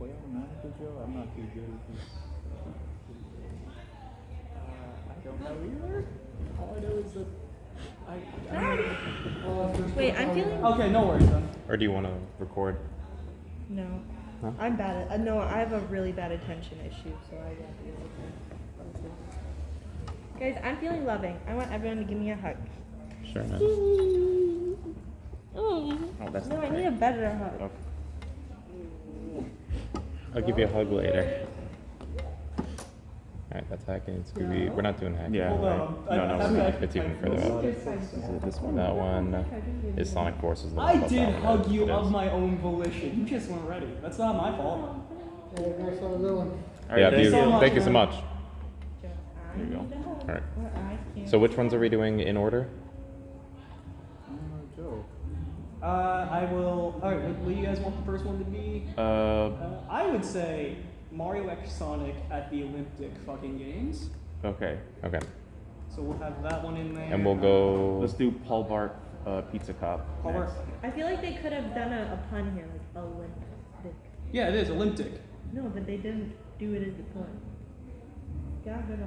Well, not Joe. I'm not too good at this. I don't know either. All I know is that Wait, I'm feeling. Okay, no worries then. Or do you want to record? No. No? I'm bad at. No, I have a really bad attention issue, so I won't be able to. Guys, I'm feeling loving. I want everyone to give me a hug. Sure. No. Oh, that's no, not I need right. a better hug. Okay. I'll give you a hug later. Alright, that's hacking. Scooby. We're not doing hacking. Yeah. Hold Right. on. No, It's even further up. Is it this one? That one is Sonic Forces. I did That one hug you is. of my own volition. You just weren't ready. That's not my fault. Yeah, thank you so man. much. There you go. Alright. Alright. So which ones are we doing in order? Joe. I will. Alright, what do you guys want the first one to be? I would say Mario X Sonic at the Olympic fucking games. Okay. Okay. So we'll have that one in there. And we'll go. Let's do Paul Bart Pizza Cop. Paul Bart. I feel like they could have done a pun here, like Olympic. Yeah, it is Olympic. No, but they didn't do it as a pun. Yeah, good.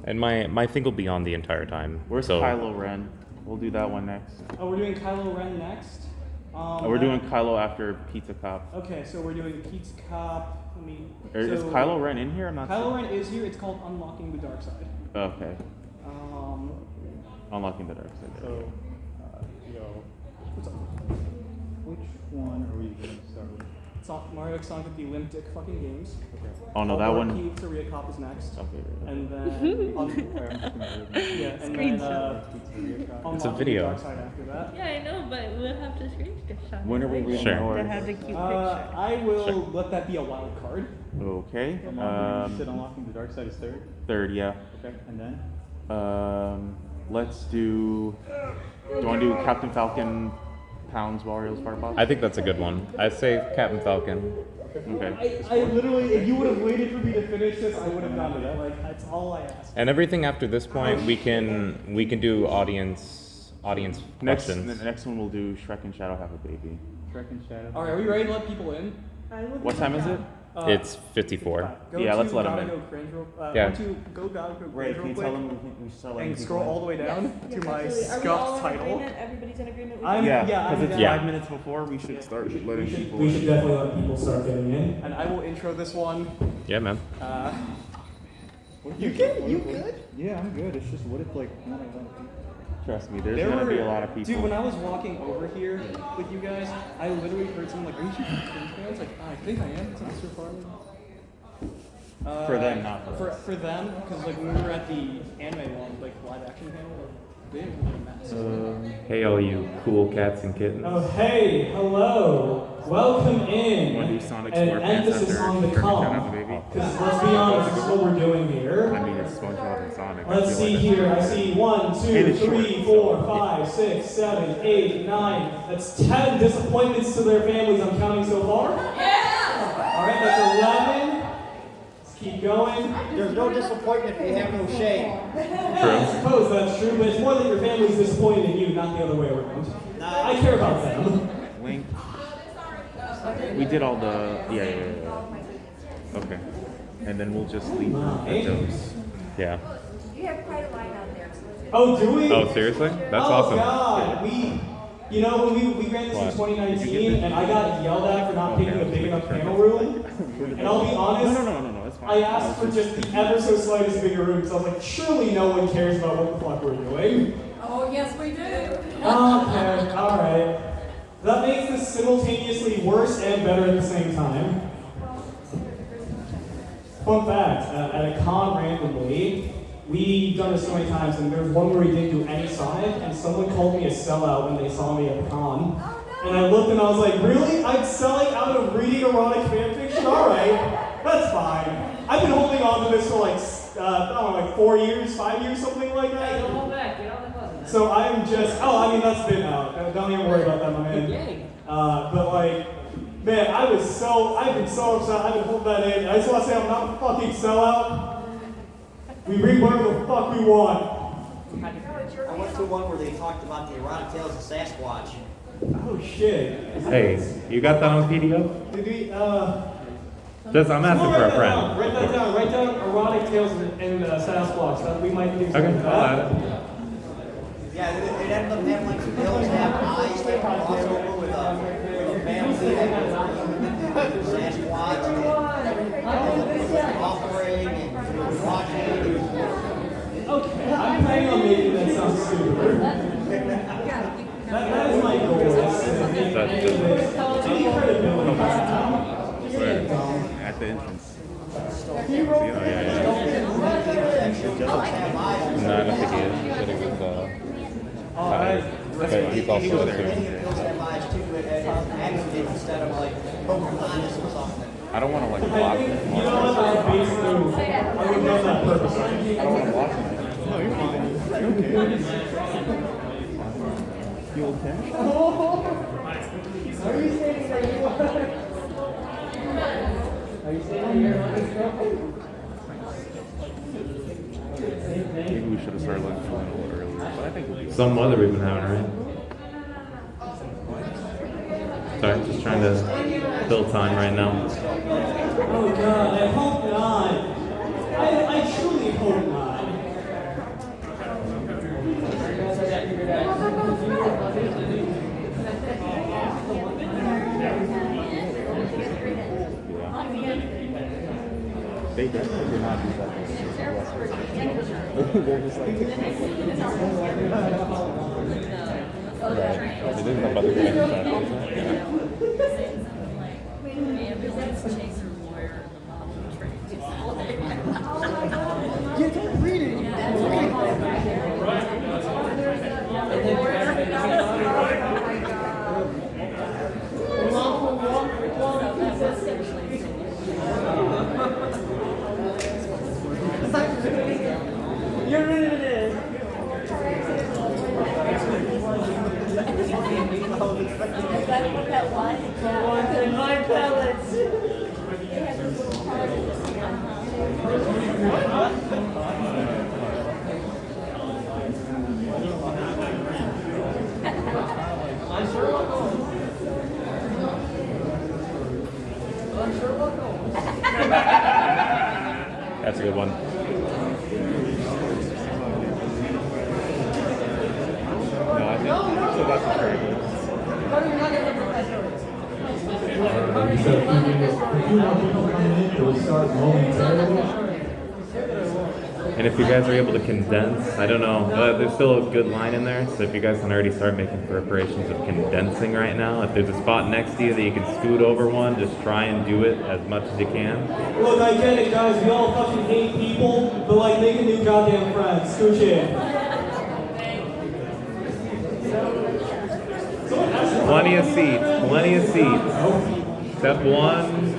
And my thing will be on the entire time. Where's so, Kylo Ren? We'll do that one next. Oh, we're doing Kylo Ren next. We're doing Kylo after Pizza Cop. Okay, so we're doing Pizza Cop. Is Kylo Ren in here? I'm not Kylo sure. Ren is here. It's called Unlocking the Dark Side. Okay. Um, Unlocking the Dark Side. so, what's up? Which one are we going to start with? Mario X Sonic at the Olympic fucking games. Oh no, that one. Pizzeria Cop is next. Okay. And then, yeah, and Screen then It's a Unlocking video. the Dark Side after that. Yeah, I know, but we'll have to screenshot. When are we reading Sure. ours? That has a cute picture. I will let that be a wild card. Okay. You said Unlocking the Dark Side is third? Third, yeah. Okay, and then? Let's do. Do you want to do Captain Falcon, Pounds, Warriors, Firebox? I think that's a good one. I say Captain Falcon. Okay. I literally, if you would have waited for me to finish this, I would have done it. Like, that's all I asked. And everything after this point, we can do audience Next, questions. the next one we'll do Shrek and Shadow Have a Baby. Shrek and Shadow. All right, are we ready to let people in? What time is it? It's 54. Go Yeah, to let's let 'em Gotta in. Go Cringe real, Yeah. Want to go Gotta Go Cringe Ray, can real you quick? tell them we should start letting And people scroll in? all the way down to my Are we all scuffed in title. agreement? Everybody's in agreement with I'm- Yeah, yeah, because I'm it's down. 5 minutes before we should start letting people We in. should definitely let people start getting in. And I will intro this one. Yeah, man. You good? Yeah, I'm good. It's just, what if, like, not a lot of people? Trust me, there's gonna be a lot of people. Dude, when I was walking over here with you guys, I literally heard someone like, "Are you two Cringe fans?" Like, I think I am. It's not so far. For them, not for us. For them, because like when we were at the anime one, like live action panel, they didn't really mess. Hey, all you cool cats and kittens. Oh, hey, hello, welcome in. Want to do Sonic An SquarePants emphasis after on the Shrek and Shadow Have a come. Baby? Because let's be honest, this is what we're doing here. I mean, it's SpongeBob and Sonic. I Let's feel see like here. I see 1, 2, And it's 3, short, 4, so- 5, 6, 7, 8, 9. That's 10 disappointments to their families I'm counting so far. Yeah! Alright, that's 11. Let's keep going. There's no disappointment if you have no shame. I suppose that's true, but it's more that your family's disappointed in you, not the other way around. I care about them. Link. We did all the. Yeah. Okay. And then we'll just leave at those. Yeah. You have quite a line out there. So let's get Oh, do we? Oh, seriously? That's oh, awesome. God, you know, when we ran this in What? 2019, and I got yelled at for not picking a big enough panel room. And I'll be honest, No, it's fine. I asked for just the ever so slightest bigger room, so I was like, surely no one cares about what the fuck we're doing. Oh, yes, we do. Okay, alright. That makes this simultaneously worse and better at the same time. Fun fact, at a con randomly, we've done this so many times, and there was one where we didn't do any Sonic, and someone called me a sellout when they saw me at the con. And I looked and I was like, really? I'm selling out of reading erotic fanfiction? Alright, that's fine. I've been holding on to this for like, I don't know, like 4 years, 5 years, something like that. Don't hold back. Get on the button. So I'm just, that's been out. Don't even worry about that, my man. But like, man, I've been so upset. I've been holding that in. I just want to say I'm not a fucking sellout. We read whatever the fuck we want. I went to one where they talked about the erotic tales of Sasquatch. Oh shit. Hey, you got that on PDF? Did we, Just, I'm asking for a friend. Write that down. Write down erotic tales and Sasquatch. That we might do something Okay, like I'll that. add it. Yeah, it ended up having like some hills have eyes that cross over with a family that Sasquatch and offering and watching. Okay, I'm planning on making that sound stupid. That is my goal. Is to make any of this, any credibility. Just get dumb. At the entrance. Oh, yeah. No, I don't think he is. He said he was, tired. But he's also Hills there too. have eyes too, but active instead of like Pocahontas or something. I don't want to like I block think, it. you know what, I basically, I would know that purpose. I don't want to block it. No, you're fine. You're okay. You okay? Maybe we should have started like a little earlier, but I think we'll be Some weather we've been having, right? Sorry, just trying to fill time right now. Oh god, I hope not. I truly hope not. They definitely did not do that. They're just like, Right. It isn't about the good exercise. You're in it. And my pellets. That's a good one. No, I think so. That's a very good. So if you want people coming in, it will start momentarily. And if you guys are able to condense, I don't know, there's still a good line in there, so if you guys can already start making preparations of condensing right now, if there's a spot next to you that you can scoot over one, just try and do it as much as you can. Look, I get it, guys. We all fucking hate people, but like, make a new goddamn friend. Scooch in. Plenty of seats, plenty of seats. Step one.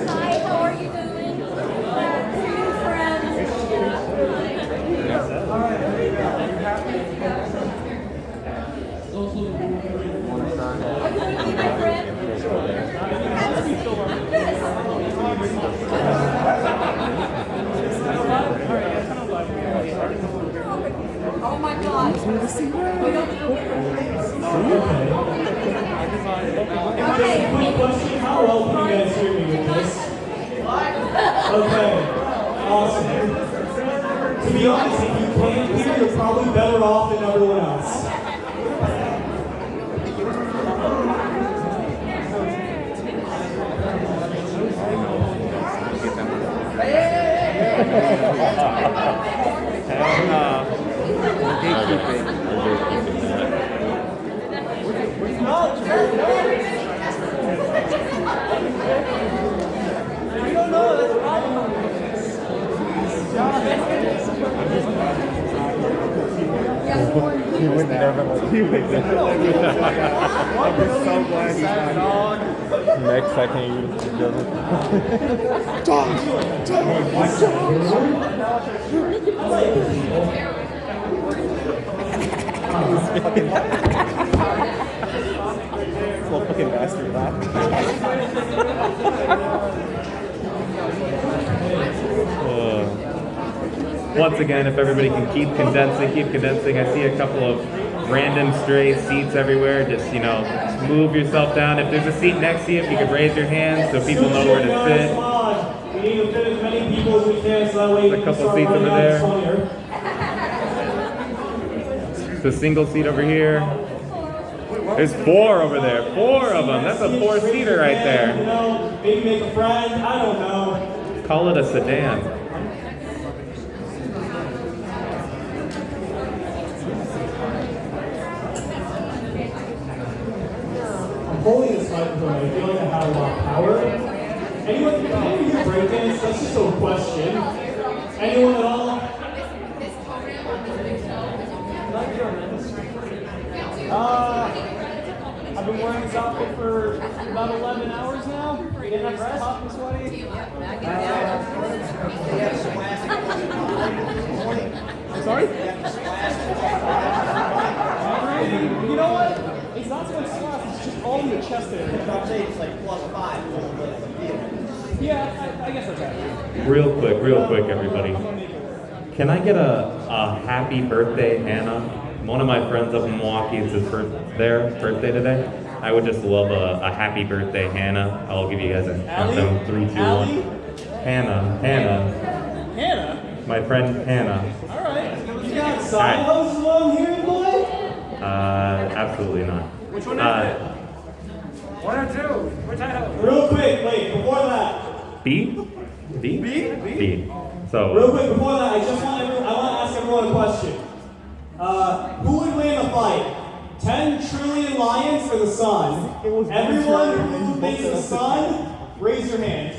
Hi, how are you doing? New friends. My friend. Oh my god. Okay, quick question. How well can you guys hear me with this? Okay, awesome. To be honest, if you can't hear, you're probably better off than everyone else. he would never like you. I'm just so glad he's not here. Next second you Little fucking bastard laugh. once again, if everybody can keep condensing. I see a couple of random stray seats everywhere. Just, move yourself down. If there's a seat next to you, if you could raise your hand so people know where to sit. Come on. We need to fit as many people as we can so that way There's a we can couple start seats running over out there. funnier. There's a single seat over here. There's 4 over there. 4 of them. That's a 4-seater right there. Maybe make a friend. I don't know. Call it a sedan. I'm holding this microphone. I feel like I have a lot of power. Anyone here breakdance? That's just a question. Anyone at all? I've been wearing this outfit for about 11 hours now. Getting nice and hot and sweaty. Sorry? You know what? It's not so much slack, it's just all in the chest area. I'd say it's like +5. Yeah, I guess that's accurate. Real quick, everybody. Can I get a happy birthday, Hannah? One of my friends up in Milwaukee, it's his birthday today. I would just love a happy birthday, Hannah. I'll give you guys a countdown. 3, 2, 1. Hannah. Hannah? My friend Hannah. Alright. You got side hustles while I'm here, boy? Absolutely not. Which one is it? 1 or 2? Which item? Real quick, wait, before that. B? So. Real quick, before that, I want to ask everyone a question. Who would win a fight? 10 trillion lions or the sun? Everyone who thinks the sun, raise your hand.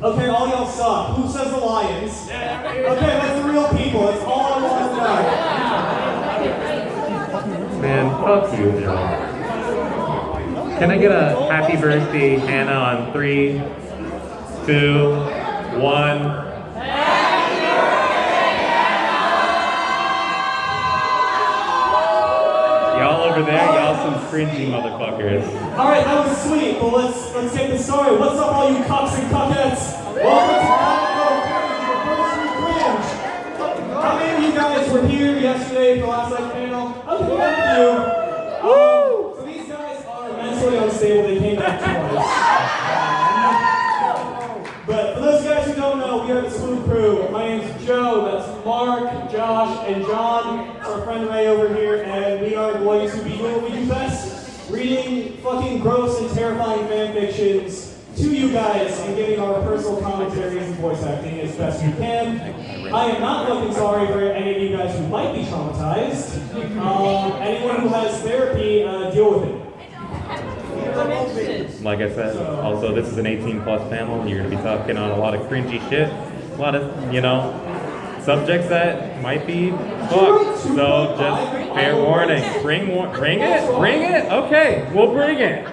Okay, all y'all suck. Who says the lions? Okay, that's the real people. That's all I want to know. Man, fuck you, Joe. Can I get a happy birthday, Hannah, on 3, 2, 1. Y'all over there, y'all some cringy motherfuckers. Alright, that was sweet, but let's get this started. What's up, all you cucks and cuckettes? Welcome to Cringe. How many of you guys were here yesterday for last night's panel? Okay, thank you. So these guys are mentally unstable. They came back twice. But for those guys who don't know, we are the Smooth Crew. My name's Joe. That's Mark, Josh, and John. It's our friend Ray over here, and we are going to be doing what we do best: reading fucking gross and terrifying fan fictions to you guys and giving our personal commentaries and voice acting as best we can. I am not looking sorry for any of you guys who might be traumatized. Anyone who has therapy, deal with it. Like I said, also this is an 18+ panel. You're going to be talking on a lot of cringy shit. A lot of, subjects that might be fucked. So just fair warning. Bring it? Okay, we'll bring it.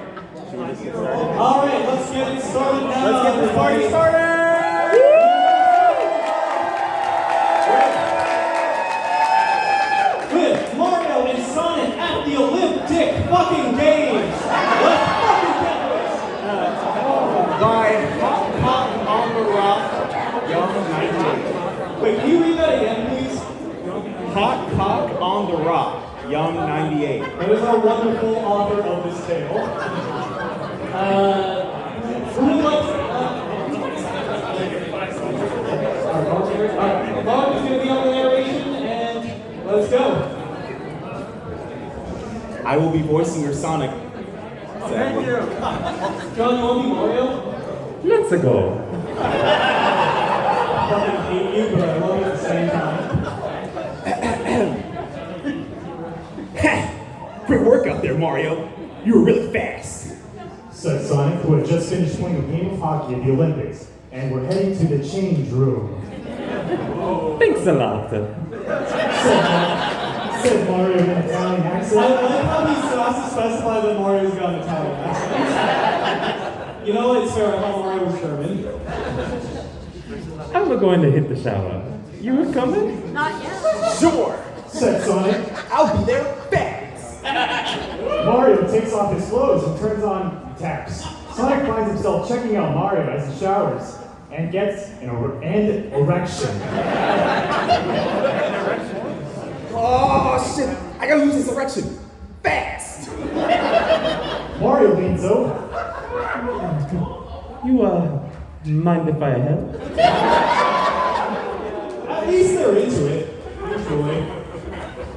Alright, let's get it started now. Let's get this party started! With Mario and Sonic at the Olympic fucking Games. Let's fucking get this. By Hot on the Rock, Young 98. Wait, can you read that again, please? Hot Cock on the Rock, Young 98. That is our wonderful author of this tale. Who would like to... Mark is going to be on the narration, and let's go. I will be voicing your Sonic. Thank you. John, you want to be Mario? Let's go. I fucking hate you, but I love you at the same time. Great work out there, Mario. You were really fast. Said Sonic, who had just finished playing a game of hockey at the Olympics, and we're heading to the change room. Thanks a lot. Said Mario in an Italian I accent. like how he still has to specify that Mario's got an Italian accent. You know what? It's fair. I thought Mario was German. I'm going to hit the shower. You were coming? Not yet. Sure. Said Sonic. I'll be there fast. Mario takes off his clothes and turns on taps. Sonic finds himself checking out Mario as he showers. and gets an erection. Oh shit! I gotta lose this erection fast. Mario leans over. You, mind if I help? At least they're into it, usually.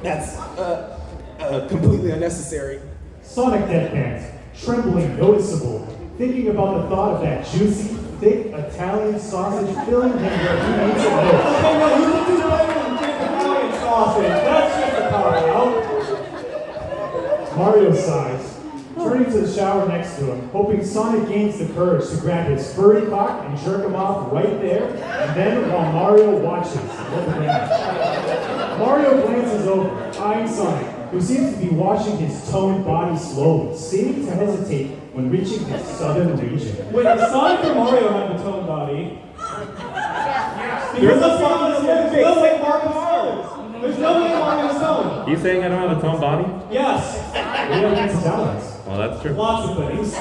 That's completely unnecessary. Sonic deadpans, trembling noticeable, thinking about the thought of that juicy, thick Italian sausage filling him where he needs it most. Okay, no, you can do better than thick Italian sausage. That's just a cop out. Mario sighs, turning to the shower next to him, hoping Sonic gains the courage to grab his furry cock and jerk him off right there, and then while Mario watches, look around. Mario glances over, eyeing Sonic, who seems to be washing his toned body slowly, seeming to hesitate when reaching his southern region. Wait, does Sonic or Mario have a toned body? Because let's be honest, there's no way Mario's toned. There's no way Mario's toned. You saying I don't have a toned body? Yes. We have lots of talents. Well, that's true. Lots of things.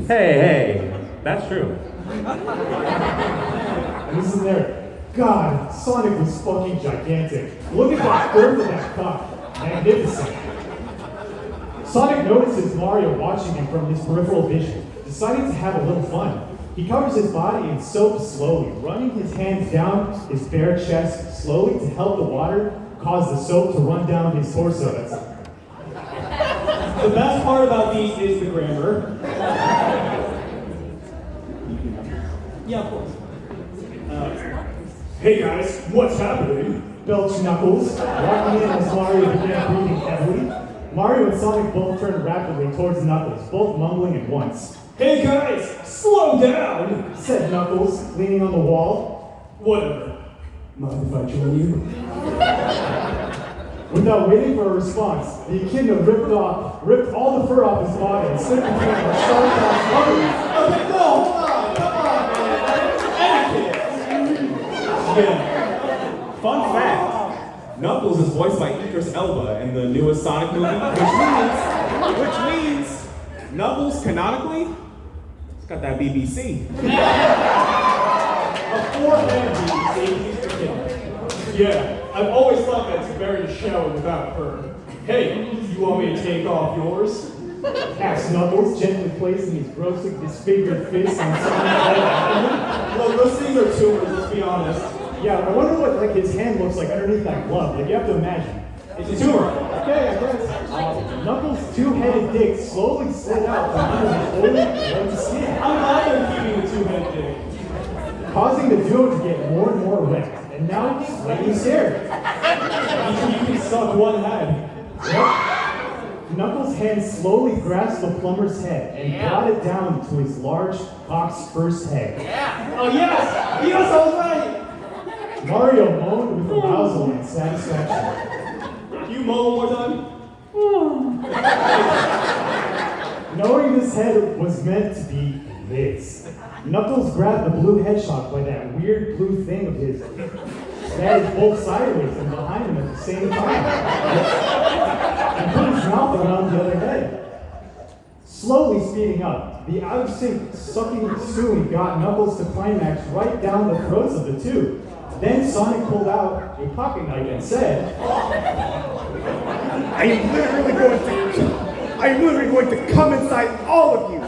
Hey, that's true. And listen there. God, Sonic was fucking gigantic. Look at that girth of that cock. Magnificent. Sonic notices Mario watching him from his peripheral vision, deciding to have a little fun. He covers his body in soap slowly, running his hands down his bare chest slowly to help the water cause the soap to run down his torso. The best part about these is the grammar. Yeah, of course. Hey guys, what's happening? Belched Knuckles, walking in as Mario began breathing heavily. Mario and Sonic both turned rapidly towards Knuckles, both mumbling at once. Hey guys, slow down! Said Knuckles, leaning on the wall. Whatever. Mind if I join you? Without waiting for a response, the echidna ripped all the fur off his body and slipped between the sharp ass lovers. Okay, no, hold on, come on, man. Etiquette. Yeah. Fun fact: Knuckles is voiced by Idris Elba in the newest Sonic movie, which means Knuckles canonically, it's got that BBC. A four-man BBC, he's the king. Yeah, I've always thought that it's better to show without fur. Hey, you want me to take off yours? Asked Knuckles, gently placing his grossly disfigured fist on Sonic's head. Look, those things are tumors, let's be honest. Yeah, I wonder what his hand looks like underneath that glove. You have to imagine. It's a tumor. Okay, I guess. Knuckles' two-headed dick slowly slid out from under his oily red skin, I'm glad they're keeping the two-headed dick. causing the duo to get more and more erect. And now he's slightly scared. You can suck one head. Yep. Knuckles' hand slowly grasped the plumber's head and brought it down to his large cock's first head. Oh yes! Yes, I was right! Mario moaned with arousal and satisfaction. You moan one more time? Knowing this head was meant to be his, Knuckles grabbed the blue hedgehog by that weird blue thing of his that is both sideways and behind him at the same time, and put his mouth around the other head. Slowly speeding up, the out-of-sync sucking Sui got Knuckles to climax right down the throats of the two. Then Sonic pulled out a pocket knife and said, I am literally going to come inside all of you.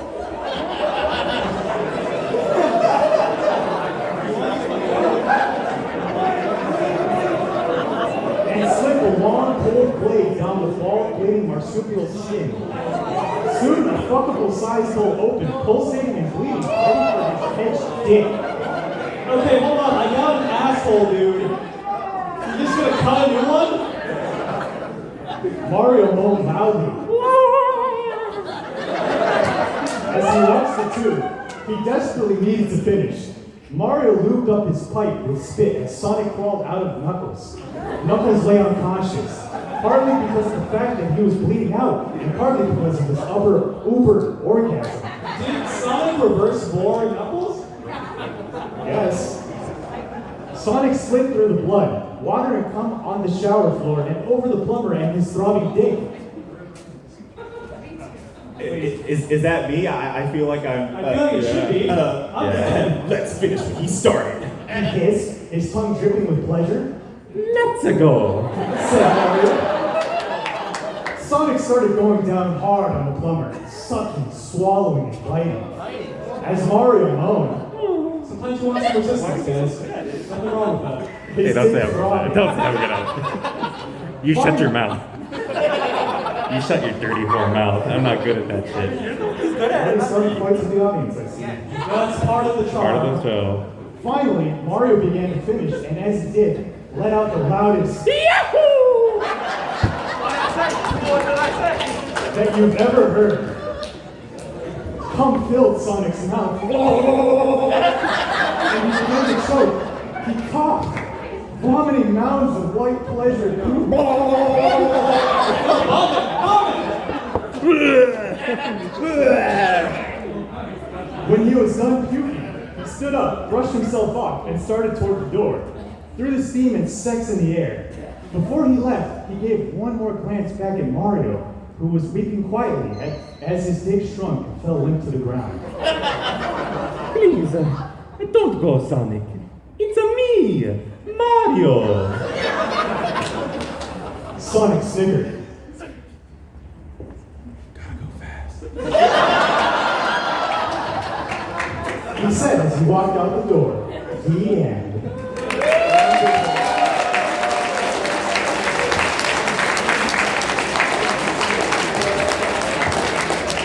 and slipped a long, cold blade down the bald, bleeding marsupial skin. Soon, a fuckable sized hole opened, pulsating and bleeding, ready for his hedged dick. Okay, hold on. I got an asshole, dude. You just gonna cut a new one? Mario moaned loudly. As he watched the two, he desperately needed to finish. Mario lubed up his pipe with spit as Sonic crawled out of Knuckles. Knuckles lay unconscious, partly because of the fact that he was bleeding out, and partly because of his uber orgasm. Did Sonic reverse bore Knuckles? Yes. Sonic slid through the blood, water and cum on the shower floor and over the plumber and his throbbing dick. Hey, Is that me? I feel like I'm. I feel like it should be. Let's finish what he started. He hissed, his tongue dripping with pleasure. Let's go. Said Mario. Sonic started going down hard on the plumber, sucking, swallowing, and biting. As Mario moaned, Sometimes you want some resistance, guys. There's nothing wrong with that. Hey, his don't say dick I'm throbbed. Don't say I'm gonna. You shut your mouth. You shut your dirty whore mouth. I'm not good at that shit. Then he started fights with the audience, I see. That's part of the charm. Part of the show. Finally, Mario began to finish, and as he did, let out the loudest that you've ever heard. Cum filled Sonic's mouth. And he began to choke. He coughed, vomiting mounds of white pleasure. When he was done puking, he stood up, brushed himself off, and started toward the door. Threw the steam and sex in the air. Before he left, he gave one more glance back at Mario, who was weeping quietly as his dick shrunk and fell limp to the ground. Please, don't go, Sonic. It's me, Mario. Sonic sniggered. He said as he walked out the door, the end.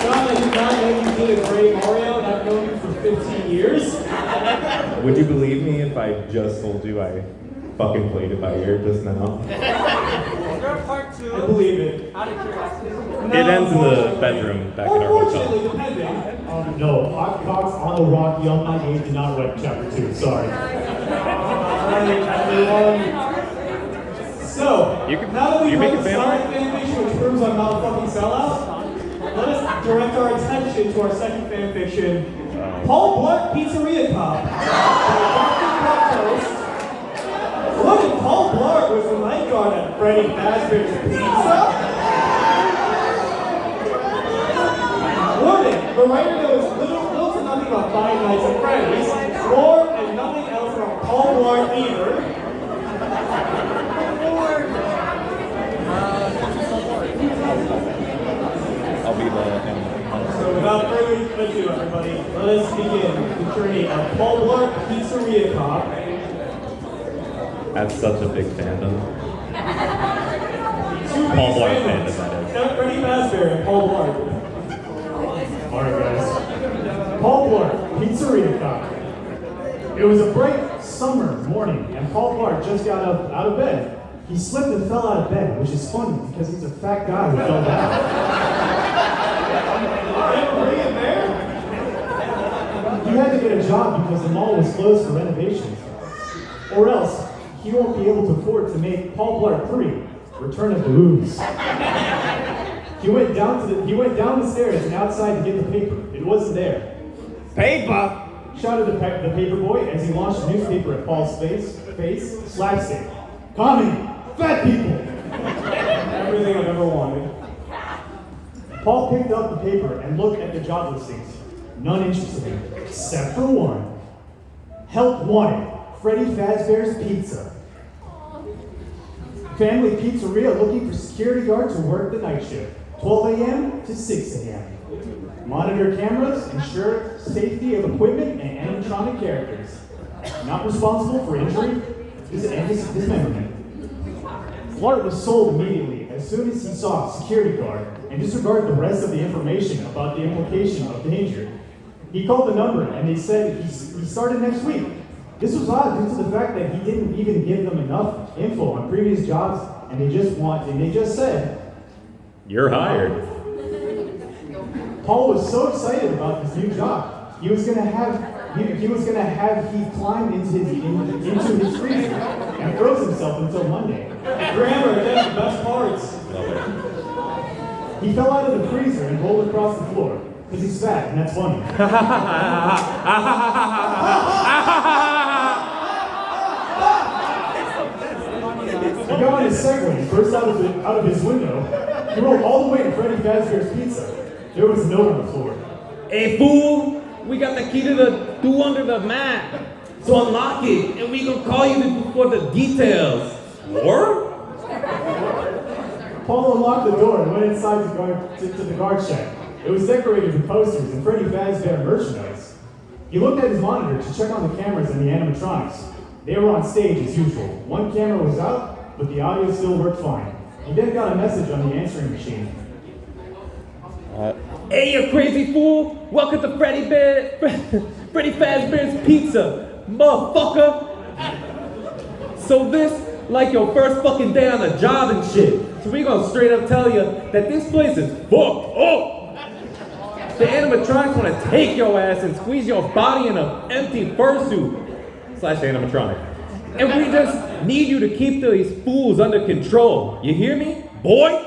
John, I did not know you did a great Mario, and I've known you for 15 years. Would you believe me if I just told you I fucking played it by ear just now? Part 2. I believe it. It ends in the bedroom back at our Unfortunately, hotel. depending. No, Hot Cocks on the Rock, Young My Age did not write chapter 2, sorry. Alright, everyone. So, now that we've heard the Sonic fanfiction, which proves I'm not a fucking sellout, let us direct our attention to our second fanfiction, Paul Blart Pizzeria Cop by Dr. Cup Toast. Look at Paul Blart was the night guard at Freddy Fazbear's Pizza. Warning, the writer knows little to nothing about Five Nights at Freddy's, or and nothing else about Paul Blart either. I'll be the. So without further ado, everybody, let us begin the journey of Paul Blart Pizzeria Cop. That's such a big fandom. Two Paul big Blart fandoms. fandom, that is. Freddy Fazbear and Paul Blart. Alright, guys. Paul Blart, Pizzeria Cop. It was a bright summer morning, and Paul Blart just got up out of bed. He slipped and fell out of bed, which is funny because he's a fat guy who fell down. Bring it there. He had to get a job because the mall was closed for renovations. Or else, he won't be able to afford to make Paul Blart 3, Return of the Ooze. He went down the stairs and outside to get the paper. It wasn't there. Paper! Shouted the paper boy as he launched a newspaper at Paul's face, slapstick. Comedy! Fat people! Everything I've ever wanted. Paul picked up the paper and looked at the job listings. None interested him, except for one. Help wanted, Freddy Fazbear's Pizza. Family pizzeria looking for security guard to work the night shift, 12 a.m. to 6 a.m. Monitor cameras, ensure safety of equipment and animatronic characters. Not responsible for injury and dismemberment. Blart was sold immediately as soon as he saw security guard and disregarded the rest of the information about the implication of danger. He called the number and they said he started next week. This was odd due to the fact that he didn't even give them enough info on previous jobs and they just said, You're hired. Paul was so excited about this new job. He was gonna have Heath climb into his freezer and froze himself until Monday. Grammar, again, the best parts. He fell out of the freezer and rolled across the floor because he's fat and that's funny. He got on his Segway and burst out of his window. He rolled all the way to Freddy Fazbear's Pizza. There was a note on the floor. Hey fool, we got the key to the door under the mat. So unlock it, and we gonna call you for the details. Or? Paul unlocked the door and went inside to the guard shack. It was decorated with posters and Freddy Fazbear merchandise. He looked at his monitor to check on the cameras and the animatronics. They were on stage as usual. One camera was out, but the audio still worked fine. He then got a message on the answering machine. Hey, you crazy fool! Welcome to Freddy Fazbear's Pizza, motherfucker! So this, like your first fucking day on the job and shit. So we gonna straight up tell you that this place is fucked up! The animatronics wanna take your ass and squeeze your body in an empty fursuit / animatronic. And we just need you to keep these fools under control. You hear me? Boy?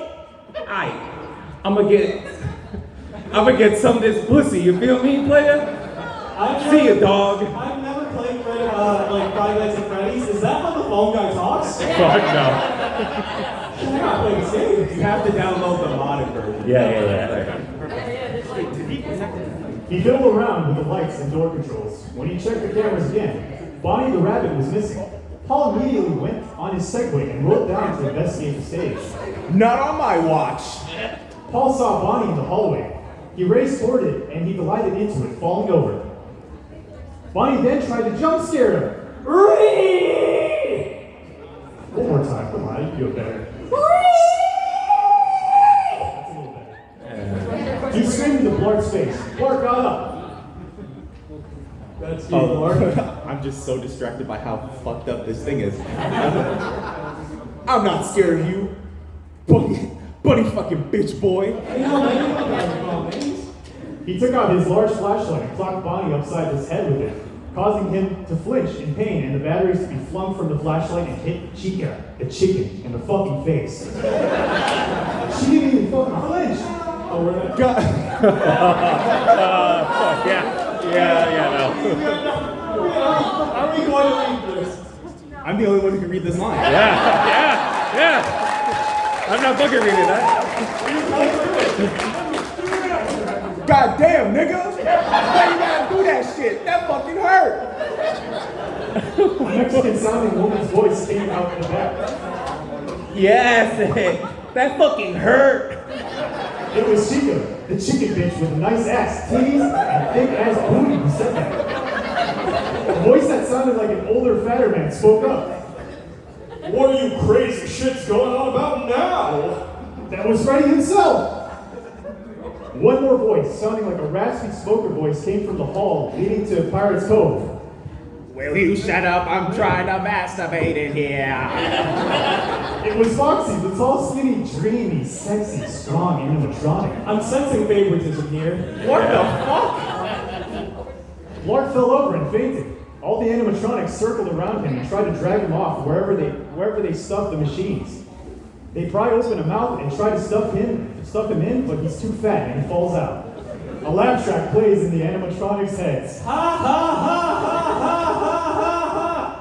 Aight. I'ma get some of this pussy, you feel me, player? See ya, dog. I've never played like Five Nights at Freddy's. Is that how the phone guy talks? Fuck no. You have to download the modded version. Yeah. He fiddled around with the lights and door controls. When he checked the cameras again, Bonnie the rabbit was missing. Paul immediately went on his Segway and rode down to investigate the stage. Not on my watch. Paul saw Bonnie in the hallway. He raced toward it and he glided into it, falling over. Bonnie then tried to jump scare him. One more time, come on, you feel better. That's a little better. He screamed into Blart's face. Blart got up. That's you, Lord. I'm just so distracted by how fucked up this thing is. I'm not scared of you, buddy fucking bitch boy. He took out his large flashlight and clocked Bonnie upside his head with it, causing him to flinch in pain and the batteries to be flung from the flashlight and hit Chica, the chicken, in the fucking face. She didn't even fucking flinch. Oh, we're not. Yeah, no. How are we going to read this? I'm the only one who can read this line. Yeah. I'm not fucking reading that. God damn, nigga! Why you gotta do that shit? That fucking hurt! A Mexican sounding woman's voice came out in the back. Yes, that fucking hurt. It was Chica, the chicken bitch with a nice ass, titties, and thick ass booty who said that. A voice that sounded like an older, fatter man spoke up. What are you crazy shits going on about now? That was Freddy himself. One more voice, sounding like a raspy smoker voice, came from the hall leading to Pirate's Cove. Will you shut up? I'm trying to masturbate in here. It was Foxy, the tall, skinny, dreamy, sexy, strong animatronic. I'm sensing favoritism here. What the fuck? Blart fell over and fainted. All the animatronics circled around him and tried to drag him off wherever they stuffed the machines. They pry open a mouth and try to stuff him in, but he's too fat and he falls out. A laugh track plays in the animatronics' heads. Ha ha ha ha ha ha ha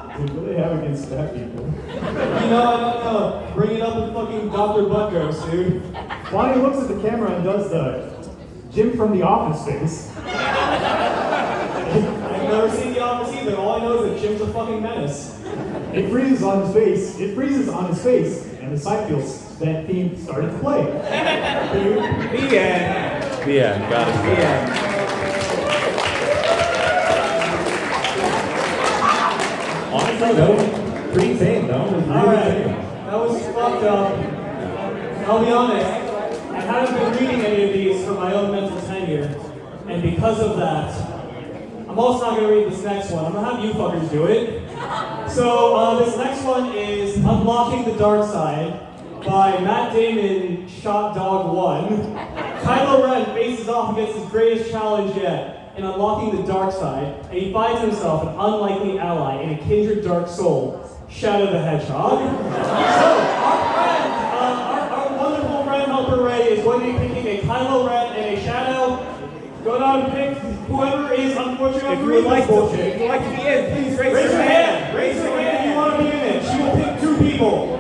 ha! Dude, what do they have against fat people? I don't know. Bring it up with fucking Dr. Buttghost, dude. Bonnie looks at the camera and does the Jim from The Office face. I've never seen The Office either. All I know is that Jim's a fucking menace. It freezes on his face, and the Seinfeld theme started to play. The end. Yeah, got it. The end. Honestly, though, pretty tame, though. It was really Alright, tame. that was fucked up. I'll be honest, I haven't been reading any of these for my own mental tenure, and because of that, I'm also not going to read this next one. I'm going to have you fuckers do it. So, this next one is Unlocking the Dark Side by Matt Damon, Shot Dog 1. Kylo Ren faces off against his greatest challenge yet in Unlocking the Dark Side, and he finds himself an unlikely ally in a kindred dark soul, Shadow the Hedgehog. So, our wonderful friend Helper Ray is going to be picking a Kylo Ren and a Shadow. Go down and pick whoever is unfortunate. If you would like to be in, please raise your hand. Raise your hand if you want to be in it. She will pick 2 people.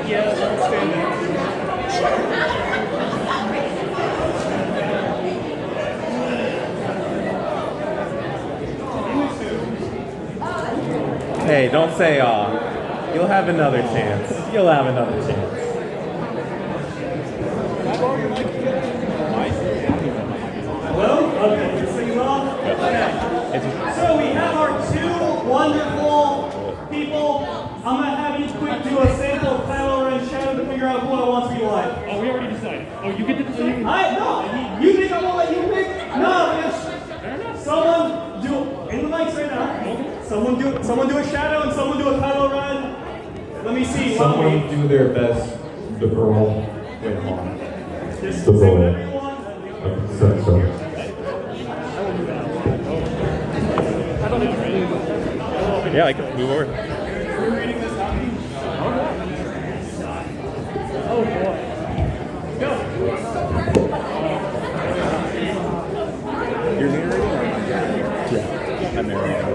Yeah. Hey, don't say aw. You'll have another chance. You'll have another chance. Hello? Okay, this thing's on? Okay. So we have our two wonderful people. I'm gonna have each quick do a sample of Kylo Ren Shadow to figure out who I want to be like. Oh, we already decided. Oh, you get to decide? No, you think I'm gonna let you pick? No, yes. Someone do in the mics right now. Someone do a Shadow and someone do a Kylo Ren. Let me see. Someone do their best. The girl. Wait, hold on. Just The say boy. whatever you want. So. Yeah, I can move over. Oh boy. Go. You're narrating? Yeah, I'm narrating.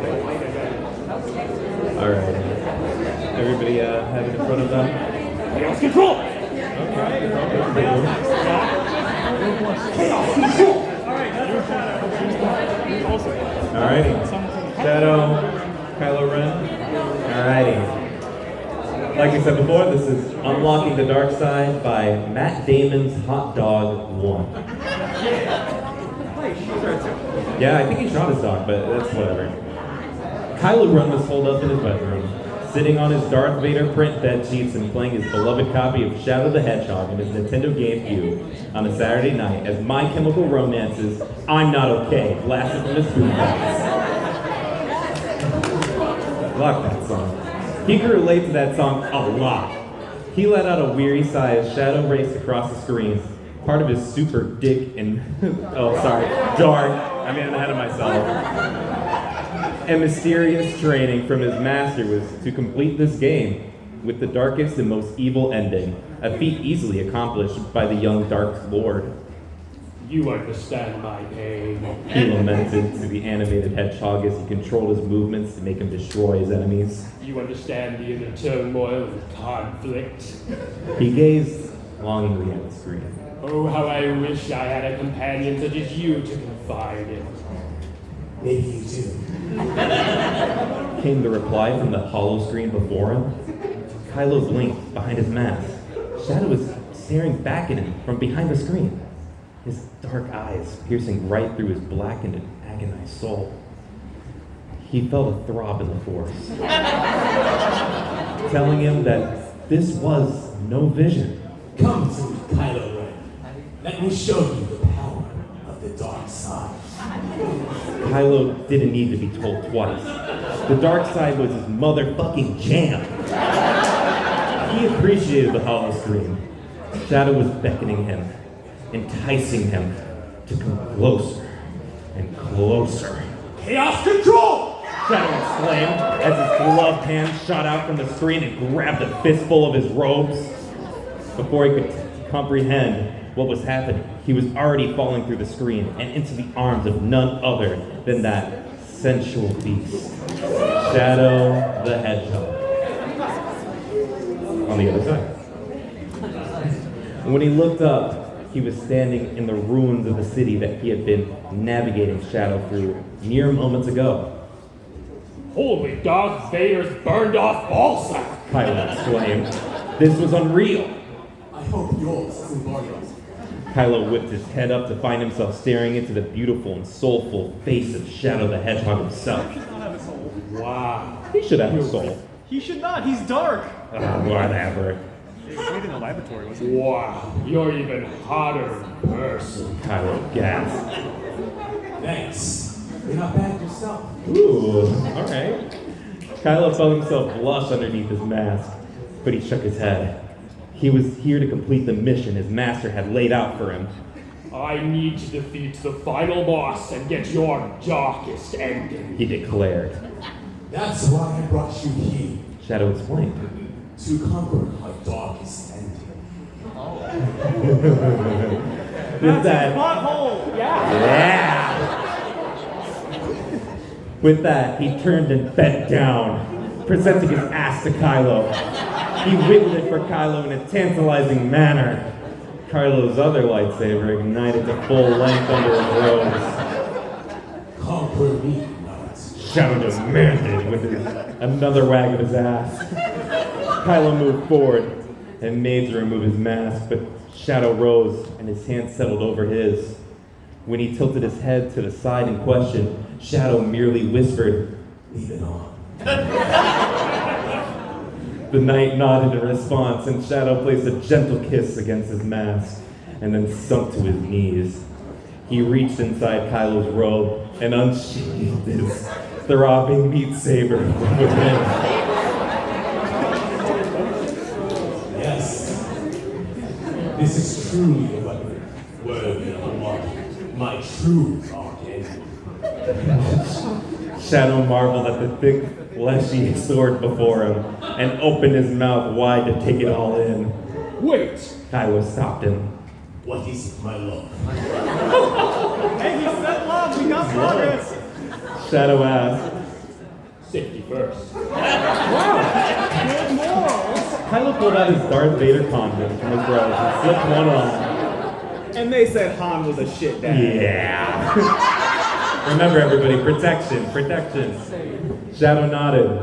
Alright. Everybody have it in front of them? Chaos control! Alrighty. Shadow, Kylo Ren. Alrighty. Like we said before, this is Unlocking the Dark Side by Matt Damon's Hot Dog 1. Yeah, I think he shot his dog, but that's whatever. Kylo Ren was holed up in his bedroom, sitting on his Darth Vader print bed sheets and playing his beloved copy of Shadow the Hedgehog on his Nintendo GameCube on a Saturday night as My Chemical Romance's I'm Not Okay blasted from his boombox. Love that song. He could relate to that song a lot. He let out a weary sigh as Shadow raced across the screen, part of his super dick and dark, I'm getting ahead of myself. And mysterious training from his master was to complete this game with the darkest and most evil ending, a feat easily accomplished by the young Dark Lord. You understand my pain. He lamented to the animated hedgehog as he controlled his movements to make him destroy his enemies. You understand the inner turmoil and conflict. He gazed longingly at the screen. Oh, how I wish I had a companion such as you to confide in. Maybe you do. Came the reply from the hollow screen before him. Kylo blinked behind his mask. Shadow was staring back at him from behind the screen, his dark eyes piercing right through his blackened and agonized soul. He felt a throb in the Force, telling him that this was no vision. Come to me, Kylo Ren. Let me show you the power of the dark side. Kylo didn't need to be told twice. The dark side was his motherfucking jam. He appreciated the hollow screen. Shadow was beckoning him, enticing him to come closer and closer. Chaos control! Shadow exclaimed as his gloved hand shot out from the screen and grabbed a fistful of his robes. Before he could comprehend what was happening, he was already falling through the screen and into the arms of none other than that sensual beast, Shadow the Hedgehog. On the other side. And when he looked up, he was standing in the ruins of the city that he had been navigating Shadow through mere moments ago. Holy Darth Vader's burned off ballsack! Kylo exclaimed. This was unreal. I hope yours isn't burned off. Kylo whipped his head up to find himself staring into the beautiful and soulful face of Shadow the Hedgehog himself. He does not have a soul. Wow. He should have a soul. He should not, he's dark! Whatever. He was in the laboratory, wasn't he? Wow, you're even hotter in person. Kylo gasped. Thanks. You're not bad yourself. Ooh, alright. Kylo felt himself blush underneath his mask, but he shook his head. He was here to complete the mission his master had laid out for him. I need to defeat the final boss and get your darkest ending, he declared. That's why I brought you here. Shadow explained. To conquer my darkest ending. With that, butthole! yeah! With that, he turned and bent down, presenting his ass to Kylo. He wiggled it for Kylo in a tantalizing manner. Kylo's other lightsaber ignited to full length under his robes. Conquer me, knight. Shadow demanded with another wag of his ass. Kylo moved forward and made to remove his mask, but Shadow rose and his hand settled over his. When he tilted his head to the side in question, Shadow merely whispered, "Leave it on." The knight nodded in response, and Shadow placed a gentle kiss against his mask, and then sunk to his knees. He reached inside Kylo's robe and unsheathed his throbbing meat saber from within. Yes, this is truly a weapon worthy of my true archangel. Shadow marveled at the thick, fleshy sword before him and opened his mouth wide to take it all in. Wait! Kylo stopped him. What is it, my love? Hey, he said love. We got progress. Shadow asked. Safety first. Wow. Good morals. Kylo pulled out his Darth Vader condom from his robe and slipped one on. And they said Han was a shit dad. Yeah. Remember, everybody, protection, protection. Shadow nodded.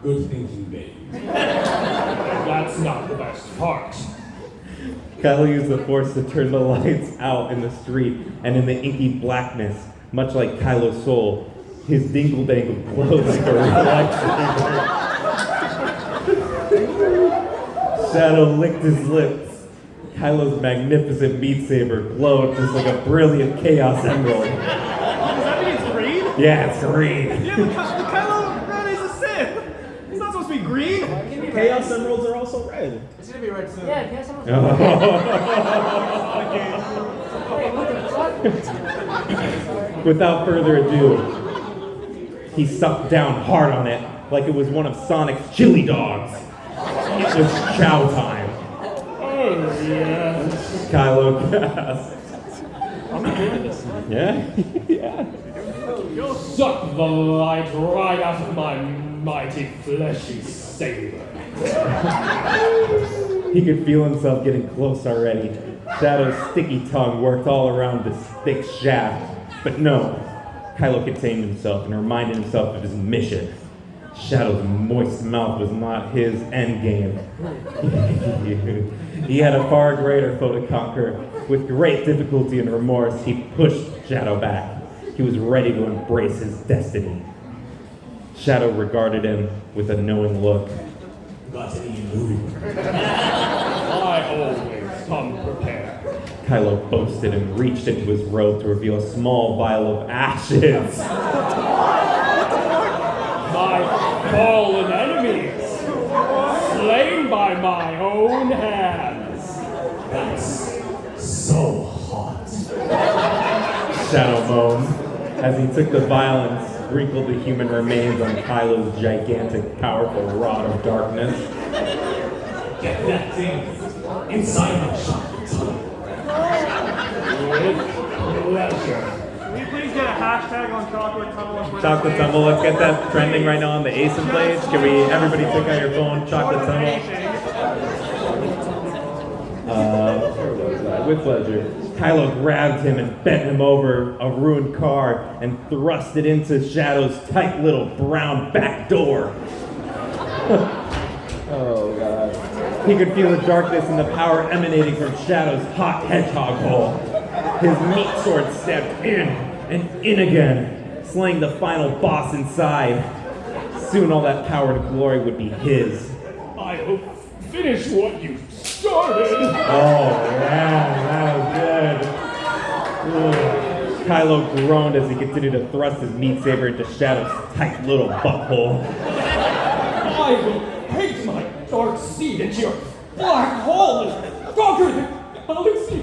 Good thinking, babe. That's not the best part. Kylo used the Force to turn the lights out in the street, and in the inky blackness, much like Kylo's soul, his dingle-dangle glowed like a lightsaber. Shadow licked his lips. Kylo's magnificent meat saber glowed just like a brilliant Chaos Emerald. Does that mean it's green? Yeah, it's green. Yeah, the Kylo Ren is a Sith. It's not supposed to be green. Chaos Emeralds are also red. It's gonna be red soon. Yeah, guess I'm Without further ado, he sucked down hard on it like it was one of Sonic's chili dogs. It was chow time. Oh, yes. Kylo gasped. I'm doing this. Yeah? Yeah. You'll suck the light right out of my mighty fleshy saber. He could feel himself getting close already. Shadow's sticky tongue worked all around this thick shaft. But no, Kylo contained himself and reminded himself of his mission. Shadow's moist mouth was not his endgame. He had a far greater foe to conquer. With great difficulty and remorse, he pushed Shadow back. He was ready to embrace his destiny. Shadow regarded him with a knowing look. Got any lube? I always come prepared. Kylo boasted and reached into his robe to reveal a small vial of ashes. My fallen enemies, slain by my own hands. That's so hot. Shadow moaned as he took the vial and sprinkled the human remains on Kylo's gigantic, powerful rod of darkness. Get that thing inside my chocolate tunnel. With pleasure. Can we please get a hashtag on chocolate tunnel? Chocolate Tumble, let's get that trending right now on the ACEN page. Can we, everybody take out your phone, Chocolate Tumble? Where was I? With pleasure. Kylo grabbed him and bent him over a ruined car and thrust it into Shadow's tight little brown back door. Oh, God. He could feel the darkness and the power emanating from Shadow's hot hedgehog hole. His meat sword stepped in and in again, slaying the final boss inside. Soon all that power and glory would be his. I'll finish what you started. Oh, yeah, that was good. Ugh. Kylo groaned as he continued to thrust his meat saber into Shadow's tight little butthole. I will hate my dark seed into your black hole and conquer the galaxy.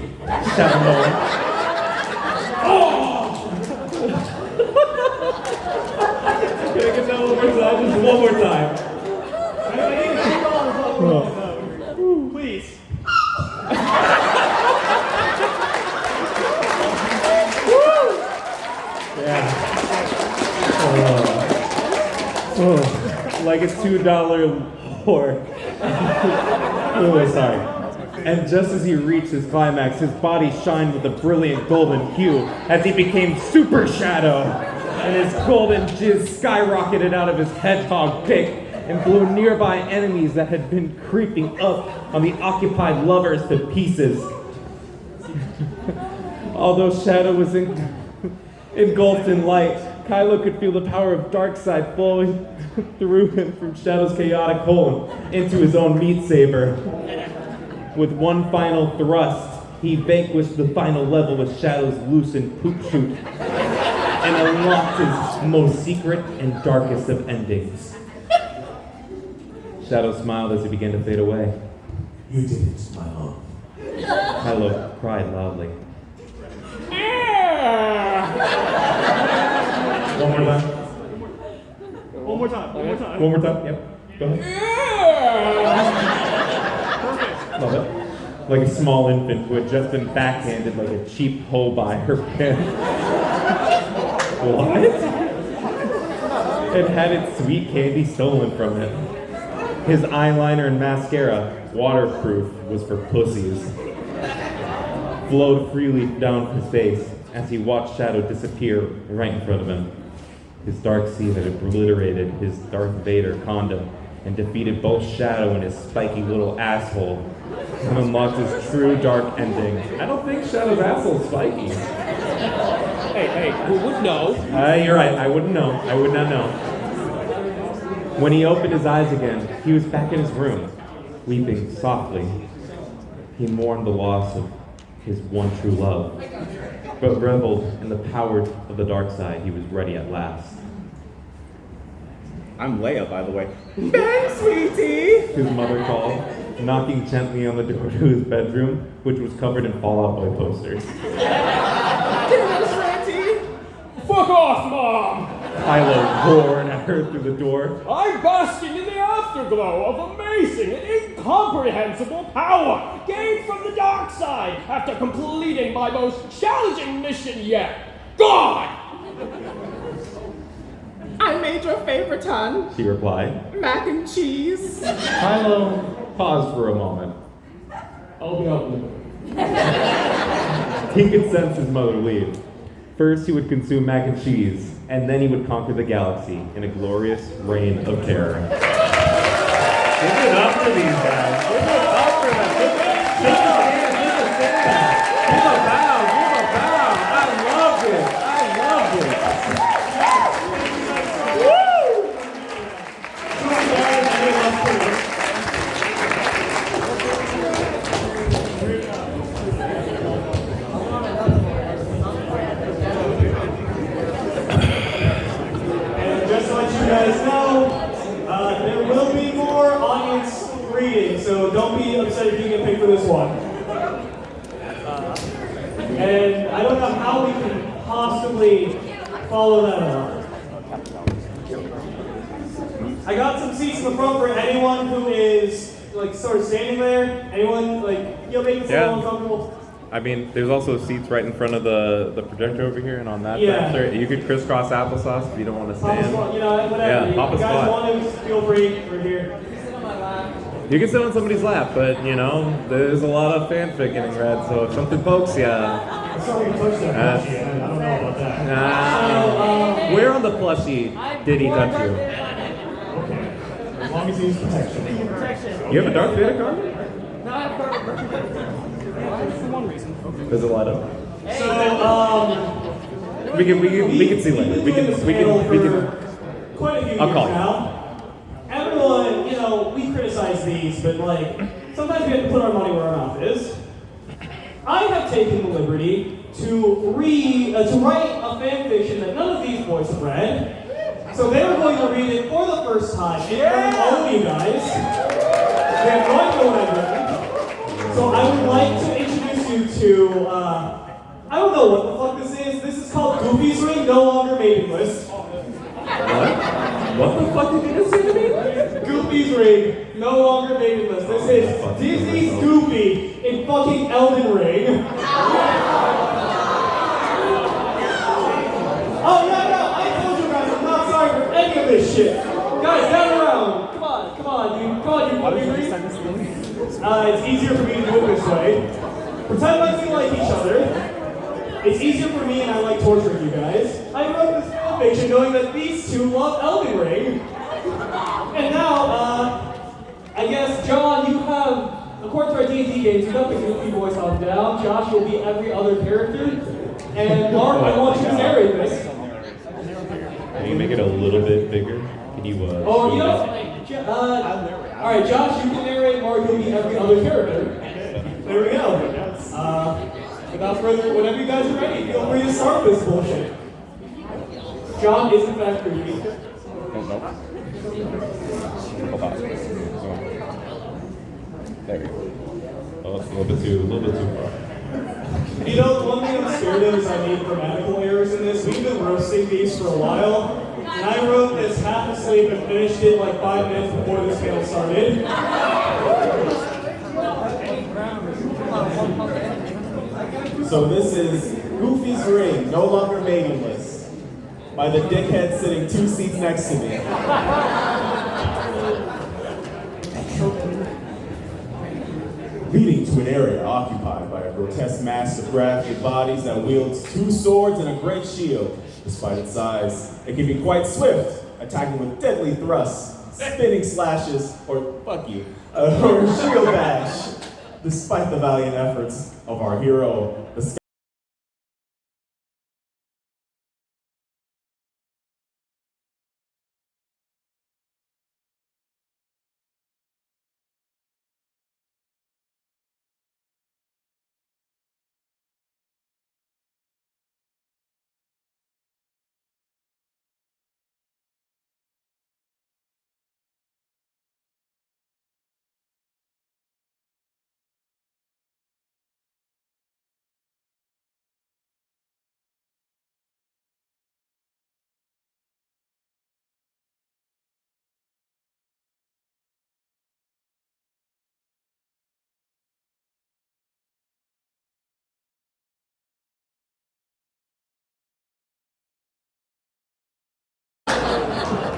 Shadow moaned. Oh! Can I get that one more time? Just one more time. Please. Yeah. Oh. Like a $2 whore. Oh, sorry. And just as he reached his climax, his body shined with a brilliant golden hue as he became Super Shadow. and his golden jizz skyrocketed out of his hedgehog dick and blew nearby enemies that had been creeping up on the occupied lovers to pieces. Although Shadow was engulfed in light, Kylo could feel the power of Darkseid flowing through him from Shadow's chaotic hole into his own meat saber. With one final thrust, he vanquished the final level with Shadow's loosened poop chute and unlocked his most secret and darkest of endings. Shadow smiled as he began to fade away. You did it, my love. Kylo cried loudly. One more time. One more time. One more time. One more time. Yep. Go ahead. Love it. Like a small infant who had just been backhanded like a cheap hoe by her parents. What? It had its sweet candy stolen from it. His eyeliner and mascara, waterproof, was for pussies. Flowed freely down his face as he watched Shadow disappear right in front of him. His dark seed had obliterated his Darth Vader condom and defeated both Shadow and his spiky little asshole and unlocked his true dark ending. I don't think Shadow's asshole's spiky. Hey, who would know? You're right, I wouldn't know. I would not know. When he opened his eyes again, he was back in his room, weeping softly. He mourned the loss of his one true love, but reveled in the power of the dark side. He was ready at last. I'm Leia, by the way. Ben, sweetie! His mother called, knocking gently on the door to his bedroom, which was covered in Fall Out Boy posters. Fuck off, Mom! Kylo roared at her through the door. I'm basking in the afterglow of amazing and incomprehensible power gained from the dark side after completing my most challenging mission yet. God! I made your favorite ton. She replied. Mac and cheese. Kylo paused for a moment. I'll be out in He could sense his mother leave. First, he would consume mac and cheese, and then he would conquer the galaxy in a glorious reign of terror. Give it up for these guys. Give it up for them. Give a stand. Give a stand. Give a bow. Give a bow. I loved it. I loved it. There will be more audience reading, so don't be upset if you get picked for this one. And I don't know how we can possibly follow that up. I got some seats in the front for anyone who is like sort of standing there. Anyone like make this a little uncomfortable. I mean, there's also seats right in front of the projector over here and on that bench there. You could crisscross applesauce if you don't want to stand. Pop a spot, whatever. Yeah, pop a you guys spot. want to, feel free. We're here. You can sit on somebody's lap, but there's a lot of fanfic getting read, so if something pokes you... I saw you touch that plushie, I don't know about that. Where on the plushie did he touch you? Okay. As long as he's protection. You have a Darth Vader condom? No, I have For one reason. Okay. There's a lot of... So, We can see later. We can. quite a few I'll years call you. now. Everyone, we criticize these, but sometimes we have to put our money where our mouth is. I have taken the liberty to write a fan fiction that none of these boys have read. So they are going to read it for the first time in front of all of you guys. They have no idea what I've written. So I would like to introduce you to, I don't know what the fuck this is. This is called Goofy's Ring, no longer mailing list. What the fuck did you just say to me? Goofy's Ring, no longer mailing list. This is Disney's Goofy in fucking Elden Ring. Oh yeah, no, I told you guys, I'm not sorry for any of this shit. Guys, gather around. Come on, you fucking read. It's easier for me to do it this way. Pretend like we like each other. It's easier for me and I like torturing you guys. I wrote this fiction knowing that these two love Elden Ring. And now, I guess, John, you have, according to our D&D games, you got the Goofy voice on down. Josh will be every other character. And Mark, I want you to narrate this. Can you make it a little bit bigger? Can you, Oh, you know, alright, Josh, you can narrate, Mark, you'll be every other character. There we go. Without further, whenever you guys are ready, feel free to start this bullshit. John is in fact creepy. No. Hold on. There we go. Oh, it's a little bit too far. You know, the one thing I'm scared of is I made grammatical errors in this. We've been roasting these for a while. And I wrote this half asleep and finished it like 5 minutes before this panel started. So this is Goofy's Ring, no longer maidenless, by the dickhead sitting 2 seats next to me. Leading to an area occupied by a grotesque mass of graphic bodies that wields 2 swords and a great shield. Despite its size, it can be quite swift, attacking with deadly thrusts, spinning slashes, or fuck you, or shield bash. Despite the valiant efforts of our hero, the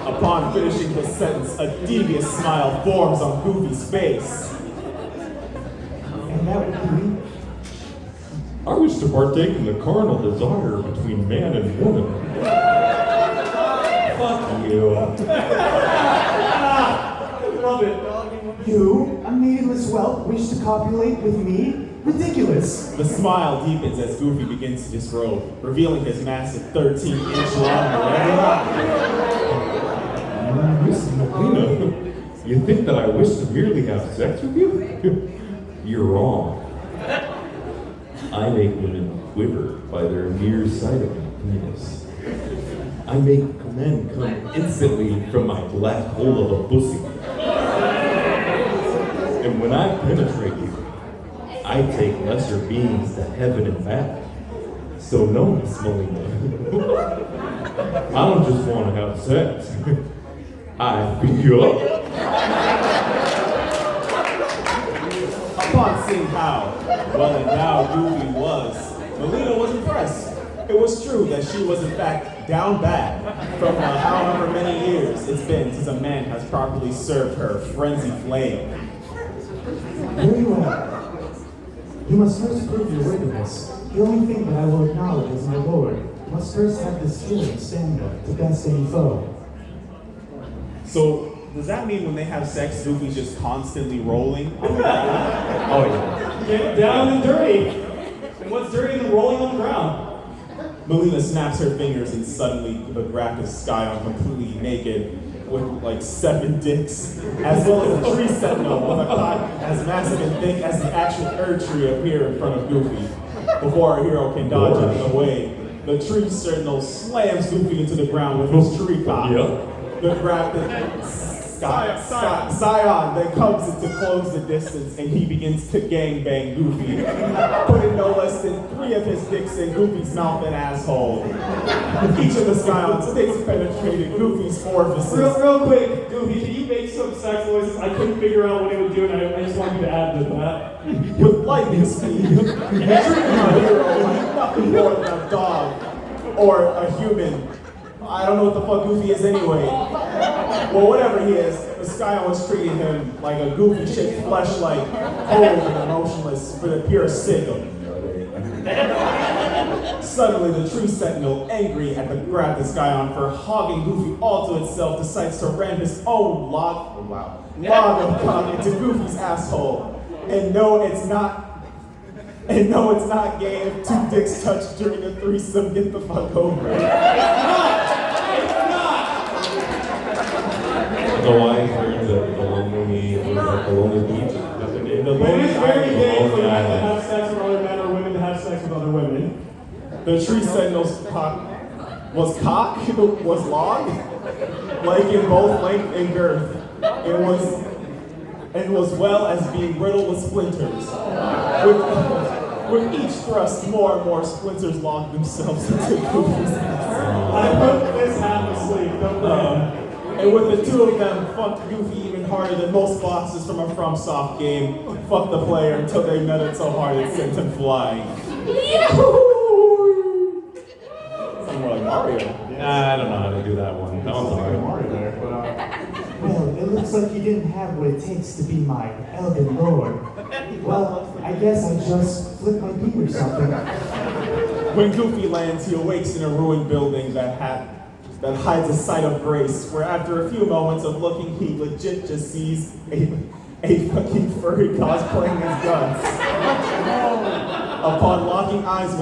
Upon finishing his sentence, a devious smile forms on Goofy's face. And that would be... I wish to partake in the carnal desire between man and woman. Fuck you. Love it. You, a maidenless whelp, wish to copulate with me? Ridiculous. The smile deepens as Goofy begins to disrobe, revealing his massive 13-inch long Miss Melina, you think that I wish to merely have sex with you? You're wrong. I make women quiver by their mere sight of my penis. I make men come instantly from my black hole of a pussy. And when I penetrate you, I take lesser beings to heaven and back. So no, Miss Melina. I don't just want to have sex. I beat you up. Upon seeing how well endowed Goofy was, Melina was impressed. It was true that she was in fact down bad from however many years it's been since a man has properly served her frenzied flame. There you are. You must first prove your worthiness. The only thing that I will acknowledge as my lord must first have the skill and stamina to best any foe. So, does that mean when they have sex, Goofy's just constantly rolling? Oh yeah. Get down and dirty. And what's dirty than rolling on the ground? Melina snaps her fingers and suddenly the graphic Scion completely naked with like 7 dicks, as well as a tree sentinel with a cot as massive and thick as the actual Erd tree appear in front of Goofy. Before our hero can dodge out of the way, the tree sentinel slams Goofy into the ground with his tree cock. The graphic Scion then comes in to close the distance and he begins to gangbang Goofy, putting no less than 3 of his dicks in Goofy's mouth and asshole. Each of the Scions dicks penetrated Goofy's orifices. Real quick, Goofy, can you make some sex noises? I couldn't figure out what he would do, and I just want you to add to that. With lightning speed, and treating our hero like nothing more than a dog or a human. I don't know what the fuck Goofy is anyway. Well, whatever he is, the Scion was treating him like a Goofy-shaped fleshlight, cold and emotionless for the pure sake of Suddenly, the true sentinel, angry at the grab this guy on for hogging Goofy all to itself, decides to ram his own log of cock into Goofy's asshole. And no, it's not gay if two dicks touch during a threesome. Get the fuck over it. The wise words of the lonely beach. It is very gay for men to have sex with other men or women to have sex with other women. The true sentinel's cock was log, like in both length and girth. It was well as being riddled with splinters. With each thrust, more and more splinters logged themselves into Goofy's ass. I put this half asleep, don't worry. And with the two of them, fucked Goofy even harder than most bosses from a FromSoft game. Fucked the player until they met it so hard it sent him flying. Sounds more like Mario. I don't know how to do that one. That one's hard. Mario there, but well, it looks like you didn't have what it takes to be my Elden Lord. Well, I guess I just flipped my beat or something. When Goofy lands, he awakes in a ruined building that hides a sight of grace, where after a few moments of looking, he legit just sees a fucking furry cosplaying his guns. Upon locking eyes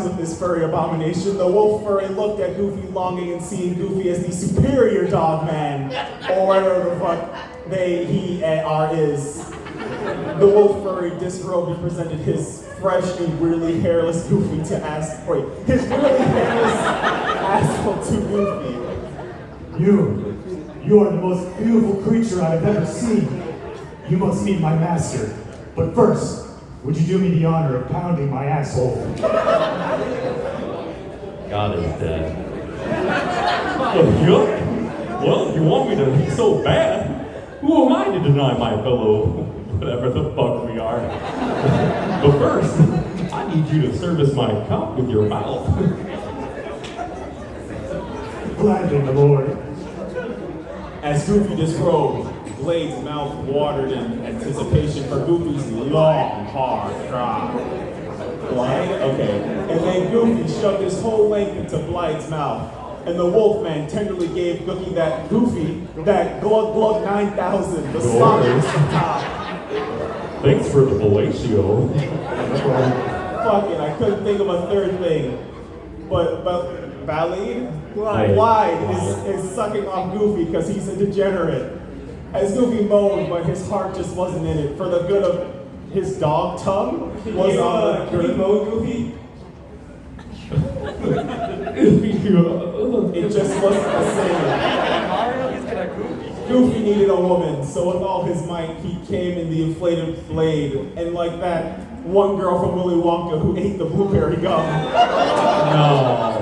with this furry abomination, the wolf furry looked at Goofy longing and seeing Goofy as the superior dog man, or whatever the fuck he is. The wolf furry disrobed and presented his fresh and weirdly hairless Goofy his weirdly hairless asshole to Goofy. You are the most beautiful creature I've ever seen. You must meet my master. But first, would you do me the honor of pounding my asshole? God is dead. Yuck. Well, if you want me to be so bad, who am I to deny my fellow whatever the fuck we are? But first, I need you to service my cock with your mouth. Gladly, my lord. As Goofy disrobed, Blade's mouth watered in anticipation for Goofy's long, hard drive. Blade? Okay. And then Goofy shoved his whole length into Blade's mouth. And the Wolfman tenderly gave Goofy that Glug Glug 9000, the sloppiest top. Thanks for the fellatio. Fuck it, I couldn't think of a third thing. But Glide is sucking off Goofy because he's a degenerate. As Goofy moaned, but his heart just wasn't in it. For the good of his dog tongue was on the Can you moan, Goofy? It just wasn't the same. Goofy needed a woman, so with all his might, he came in the inflated blade, and like that one girl from Willy Wonka who ate the blueberry gum. No.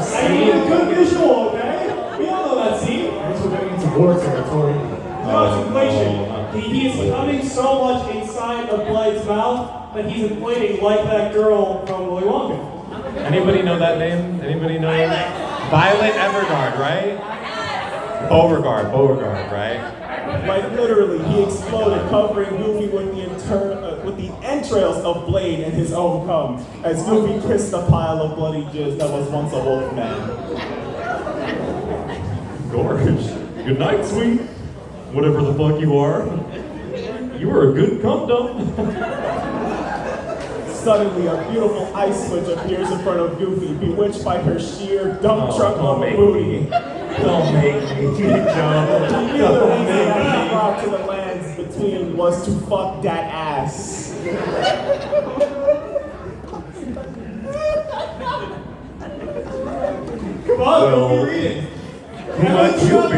I need a good visual, okay? We all know that scene. Guess we're getting into war territory. No, it's inflation. He is coming so much inside of Blade's mouth that he's inflating like that girl from Willy Wonka. Anybody know that name? Anybody know that? Violet Evergarde, right? Beauregard, right? Like literally, he exploded, covering Goofy with the entrails of Blade and his own cum, as Goofy kissed the pile of bloody jizz that was once a wolf man. Gorge. Good night, sweet. Whatever the fuck you are. You were a good cum dump. Suddenly, a beautiful ice witch appears in front of Goofy, bewitched by her sheer dump truck of a booty. Don't make me jump. He knew the reason that he brought to the lands between was to fuck that ass. Come on, Goofy, read it. Who might you be?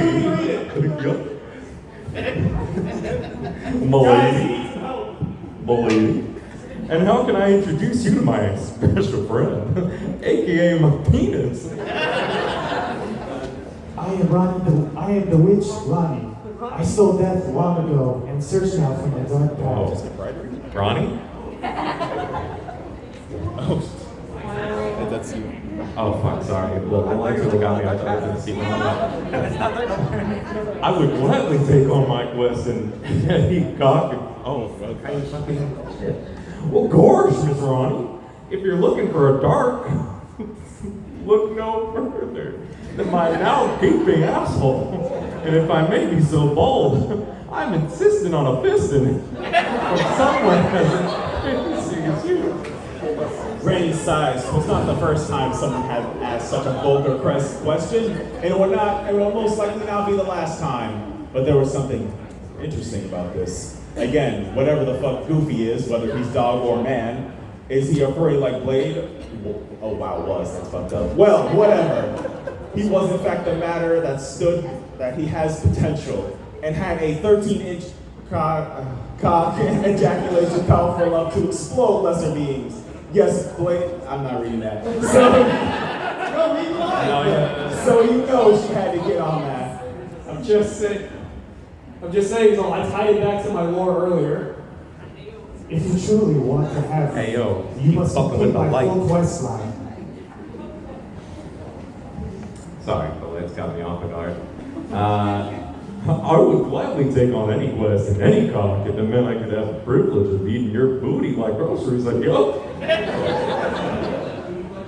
Milady. And how can I introduce you to my special friend, aka my penis? I am the witch Ronnie. I stole death long ago and search now for my dark past. Ronnie? That's you. Oh fuck, sorry. The lights really got me. I thought I didn't see one. I would gladly take on my quest and eat cock. Oh, okay. Fucking shit. Well, gosh, Miss Ronnie, if you're looking for a dark, look no further than my now gaping asshole. And if I may be so bold, I'm insisting on a fisting from someone as fancy as you. Randy sighs. It was not the first time someone had asked such a vulgar question, and it will most likely not be the last time. But there was something interesting about this. Again, whatever the fuck Goofy is, whether he's dog or man, is he a furry like Blade? Oh wow, that's fucked up. Well, whatever. He was in fact the matter that he has potential, and had a 13-inch cock and ejaculation powerful enough to explode lesser beings. Yes, Blade, I'm not reading that. So, no, read the line. So you know she had to get on that. I'm just saying, so I tied it back to my lore earlier. If you truly want to have Hey yo, you must fucking with complete the my full light. quest line. Sorry, the lights got me off guard. I would gladly take on any quest in any comic if it meant I could have the privilege of eating your booty like groceries. Like, yup.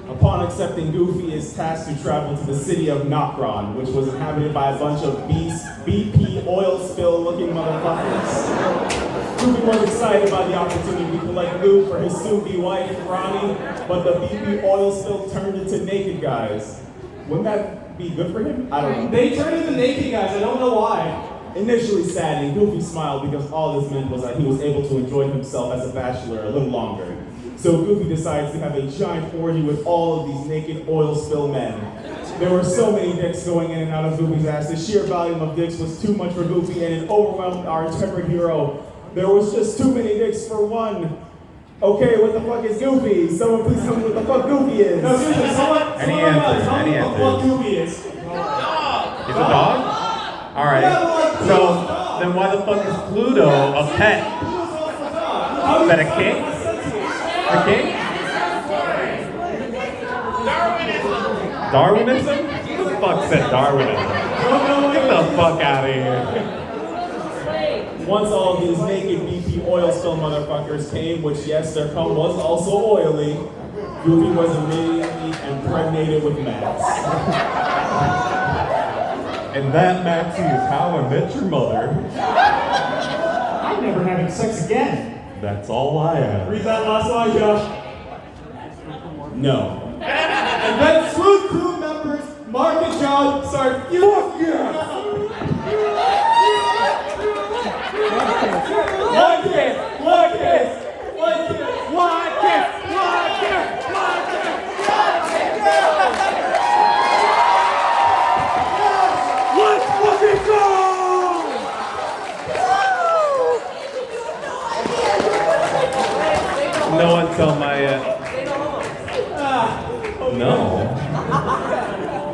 Upon accepting, Goofy is tasked to travel to the city of Nokron, which was inhabited by a bunch of BP oil spill looking motherfuckers. Goofy was excited by the opportunity to collect loot for his soon-be wife, Ronnie, but the BP oil spill turned into naked guys. Wouldn't that be good for him? I don't know. They turned into naked guys, I don't know why. Initially saddened, Goofy smiled because all this meant was that he was able to enjoy himself as a bachelor a little longer. So Goofy decides to have a giant orgy with all of these naked oil spill men. There were so many dicks going in and out of Goofy's ass. The sheer volume of dicks was too much for Goofy and it overwhelmed our intrepid hero. There was just too many dicks for one. Okay, what the fuck is Goofy? Someone please tell me what the fuck Goofy is. No, seriously, Any answer? What Goofy is. He's a dog? Alright. So, then why the fuck is Pluto a pet? Is that a king? A king? Darwinism? Who the fuck said Darwinism? Get the fuck out of here. Once all of these naked BP oil spill motherfuckers came, which yes, their cum was also oily, Goofy was immediately impregnated with Max. And that, Maxie, is how I met your mother. I'm never having sex again. That's all I ask. Read that last line, Josh. No. And then Swoon crew members, Mark and John, start. Fuck yeah! Let's fucking go! No one tell my no.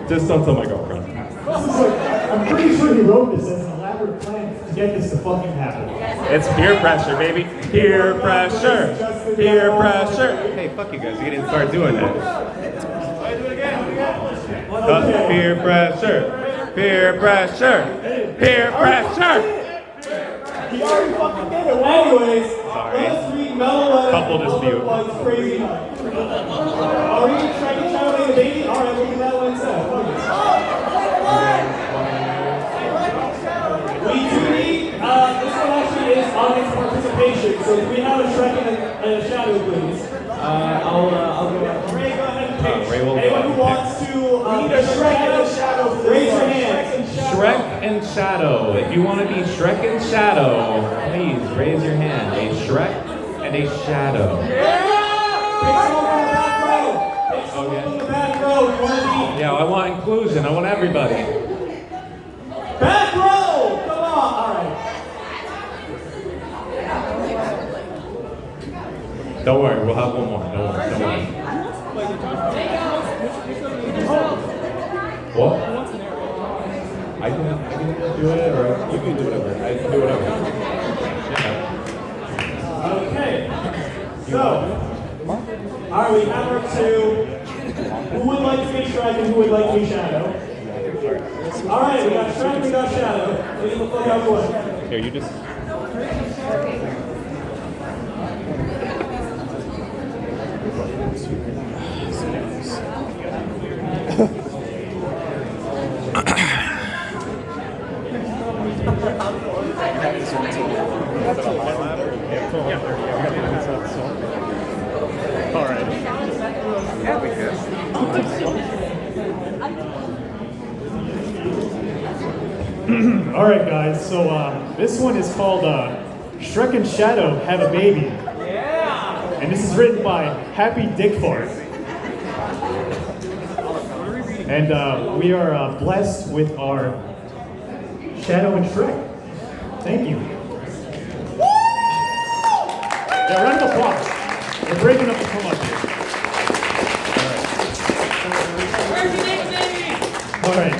Just don't tell my girlfriend. I'm pretty sure he wrote this as an elaborate plan to get this to fucking happen. It's peer pressure, baby. Peer pressure. Peer pressure. Hey, fuck you guys. You didn't start doing that. Peer pressure. Peer pressure. Peer pressure. He already fucking did it. Anyways, Sorry. let's read Mellow Couple dispute. Like crazy. Are we trying to tell the baby? Alright, we'll do that one instead. Fuck it. We do need, this one actually is audience participation, so do we have a Shrek and a Shadow, please? I'll go ahead. Ray, go ahead and pick. Ray will go Anyone ahead who and wants to need a Shrek and a Shadow, raise your hand. Shrek and Shadow. If you want to be Shrek and Shadow, please raise your hand. A Shrek and a Shadow. Pick someone from the back row. Pick someone from the back row. You want to be Yeah, I want inclusion. I want everybody. back row. Come on. All right. Don't worry, we'll have one more. Don't worry. What? I can do it, or you can do whatever. I can do whatever. Yeah. Okay. So, all right, we have our two. Who would like to be Shrek and who would like to be Shadow? All right, we got Shrek, we got Shadow. Get the fuck out of the way. Here, you just. All right, guys. So this one is called Shrek and Shadow Have a Baby. Yeah. And this is written by Happy Dick Fart. And we are blessed with our Shadow and Shrek. Thank you. Yeah, round of applause. We're breaking up the come up here. All right.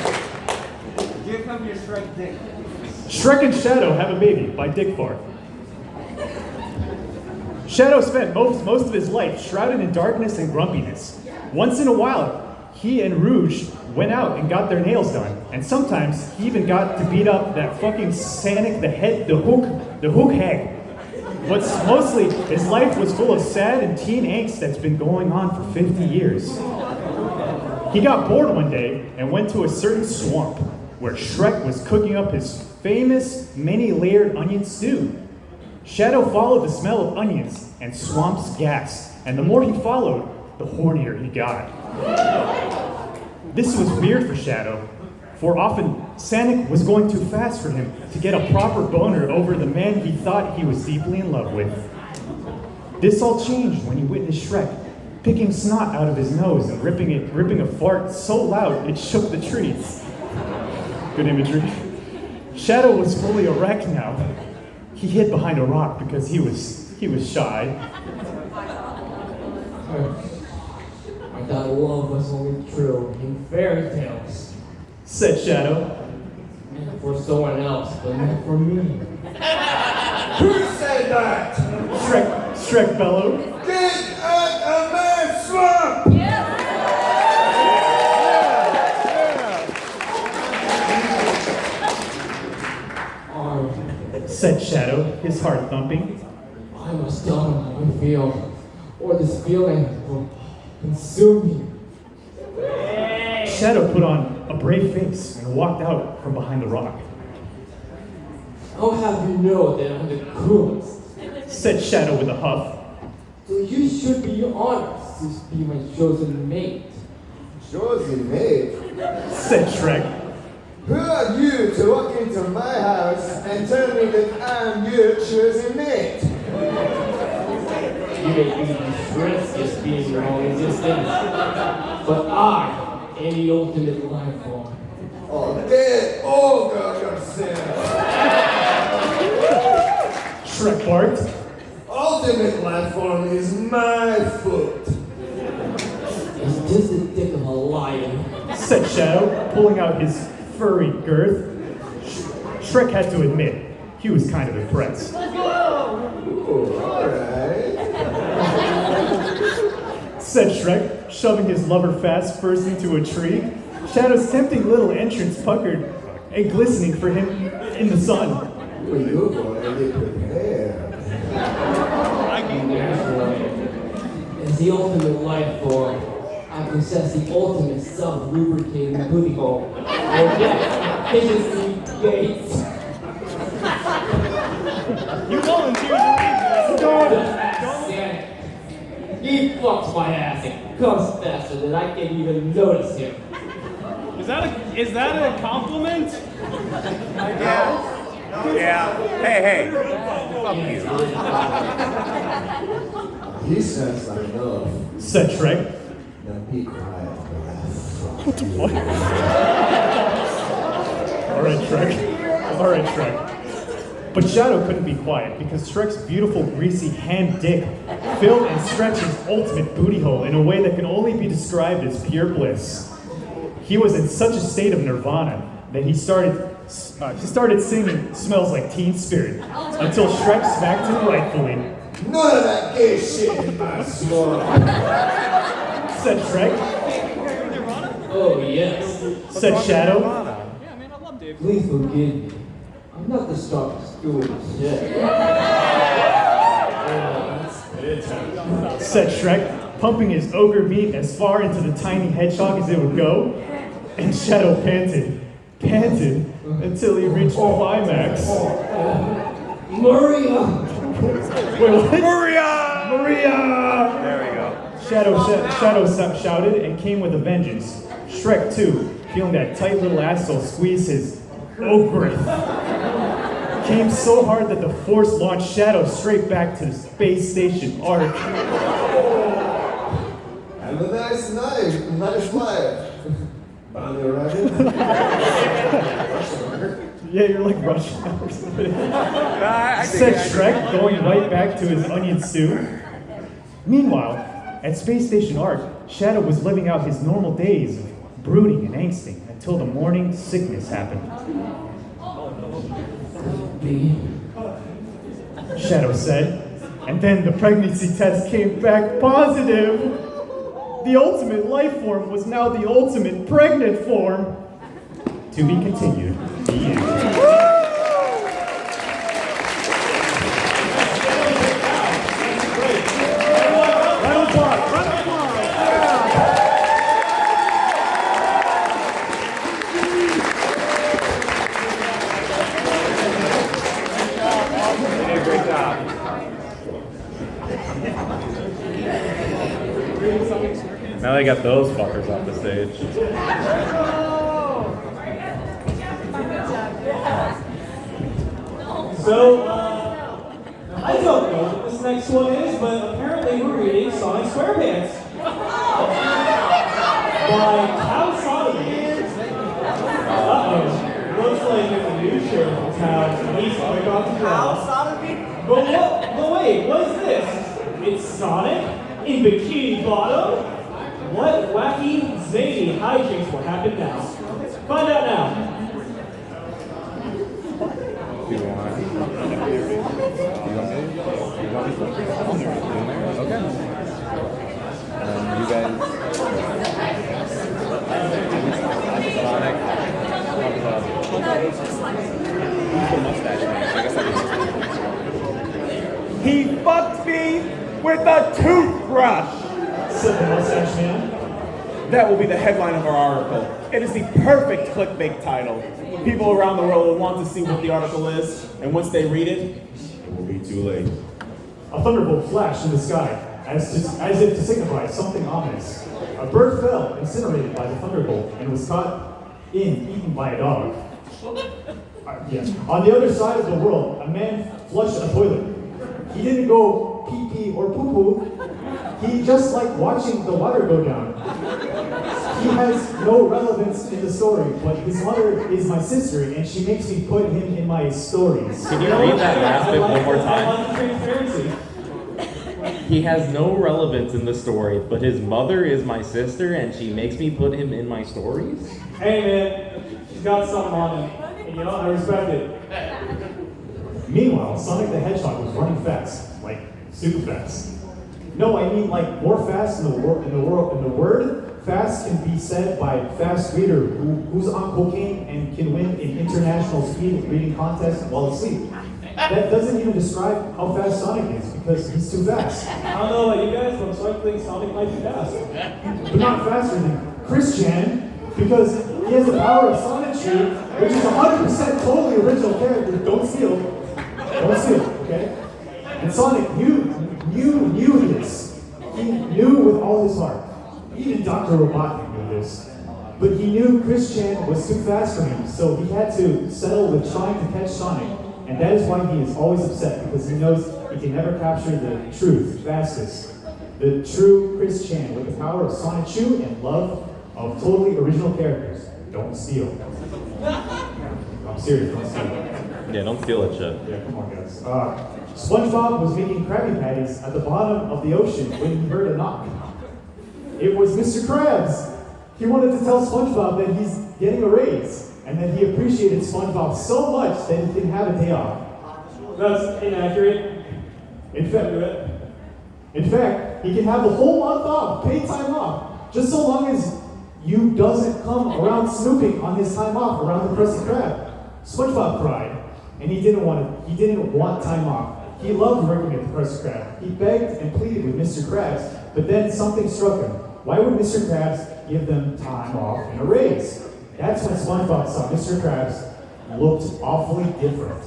Give him your Shrek dick. Shrek and Shadow Have a Baby by Dick Fart. Shadow spent most of his life shrouded in darkness and grumpiness. Once in a while, he and Rouge went out and got their nails done, and sometimes he even got to beat up that fucking Sanic the hook hag. But mostly, his life was full of sad and teen angst that's been going on for 50 years. He got bored one day and went to a certain swamp where Shrek was cooking up his famous many-layered onion stew. Shadow followed the smell of onions and swamp's gas, and the more he followed, the hornier he got. This was weird for Shadow, for often Sanic was going too fast for him to get a proper boner over the man he thought he was deeply in love with. This all changed when he witnessed Shrek picking snot out of his nose and ripping a fart so loud it shook the trees. Good imagery. Shadow was fully erect now. He hid behind a rock because he was shy. I thought love was only true in fairy tales. Said Shadow. Meant for someone else, but not for me. Who said that? Shrek bellowed. Get out of my swamp! Said Shadow, his heart thumping. I must tell him how I feel, or this feeling will consume me. Shadow put on a brave face and walked out from behind the rock. I'll have you know that I'm the coolest. Said Shadow with a huff. So you should be honored to be my chosen mate. Chosen mate? Said Shrek. Who are you to walk into my house and tell me that I'm your chosen mate? You may be distressed just being your own existence, but I am the ultimate life form. Oh, get over yourself! Shrek barked. Ultimate life form is my foot. It's just the dick of a lion. Said Shadow, pulling out his furry girth. Shrek had to admit, he was kind of impressed. Ooh, alright. Said Shrek, shoving his lover fast first into a tree. Shadow's tempting little entrance puckered and glistening for him in the sun. Well, you're already prepared. As the ultimate life form, I possess the ultimate self-lubricating booty hole. And yes, efficiency gates. You volunteered to leave this. He fucks my ass and comes faster than I can even notice him. Is that a compliment? Yeah. Hey. Fuck you. He sounds like love. Said Shrek. Now be quiet, What the fuck? Alright, Shrek. But Shadow couldn't be quiet because Shrek's beautiful, greasy hand dick filled and stretched his ultimate booty hole in a way that can only be described as pure bliss. He was in such a state of nirvana that he started singing "Smells Like Teen Spirit" until Shrek smacked him rightfully. None of that gay shit in my swamp. Said Shrek. Oh, yes. Said Shadow. Yeah, man, I love Dave. Please forgive me. I'm not the sharpest steward yet. Said Shrek. pumping his ogre meat as far into the tiny hedgehog as it would go, and Shadow panted until he reached the climax. Maria! Wait, what? Maria! There we go. Shadow shouted and came with a vengeance. Shrek, too, feeling that tight little asshole squeeze his ogrith, came so hard that the Force launched Shadow straight back to the space station arc. And a nice wife. Bonnie Rabbit. Yeah, you're like Russian or something. Said Shrek, going right back to his onion stew. Meanwhile, at Space Station Arc, Shadow was living out his normal days of brooding and angsting until the morning sickness happened. Shadow said, and then the pregnancy test came back positive. The ultimate life form was now the ultimate pregnant form. To be continued. The end. Now they got those fuckers off the stage. So, I don't know what this next one is, but apparently we're reading Sonic SquarePants by Cow Sodomy. Uh-oh. Looks like it's a new show from town. He's quick off the ground. But wait, what is this? It's Sonic in Bikini Bottom? What wacky, zany hijinks will happen now? Find out now. Okay. You guys. Sonic. He fucked me with a toothbrush! Said the mustache man. That will be the headline of our article. It is the perfect clickbait title. People around the world will want to see what the article is, and once they read it, it will be too late. A thunderbolt flashed in the sky, as if to signify something ominous. A bird fell, incinerated by the thunderbolt, and was eaten by a dog. Yes. On the other side of the world, a man flushed a toilet. He didn't go pee-pee or poo-poo. He just liked watching the water go down. He has no relevance in the story, but his mother is my sister, and she makes me put him in my stories. Can you read that last bit one more time? Transparency. He has no relevance in the story, but his mother is my sister and she makes me put him in my stories? Hey man, she's got something on him. And you know, I respect it. Meanwhile, Sonic the Hedgehog was running fast, like super fast. No, I mean like more fast in the word. Fast can be said by a fast reader who's on cocaine and can win an international speed reading contest while asleep. That doesn't even describe how fast Sonic is because he's too fast. I don't know about you guys, but I'm starting to think Sonic might be fast. But not faster than Chris Chan because he has the power of Sonic Shoe, which is 100% totally original character. Don't steal. Don't steal, okay? And Sonic knew this. He knew with all his heart. Even Dr. Robotnik knew this. But he knew Chris Chan was too fast for him, so he had to settle with trying to catch Sonic. And that is why he is always upset, because he knows he can never capture the truth fastest. The true Chris Chan with the power of Sonic Shoe and love of totally original characters. Don't steal. I'm serious, don't steal. Yeah, don't steal that shit. Yeah, come on, guys. SpongeBob was making Krabby Patties at the bottom of the ocean when he heard a knock. It was Mr. Krabs. He wanted to tell SpongeBob that he's getting a raise and that he appreciated SpongeBob so much that he can have a day off. That's inaccurate. In fact, he can have the whole month off, paid time off, just so long as you doesn't come around snooping on his time off around the Krusty Krab. SpongeBob cried, and he didn't want time off. He loved working at the Krusty Krab. He begged and pleaded with Mr. Krabs But then something struck him. Why would Mr. Krabs give them time off and a raise? That's when SpongeBob saw Mr. Krabs looked awfully different.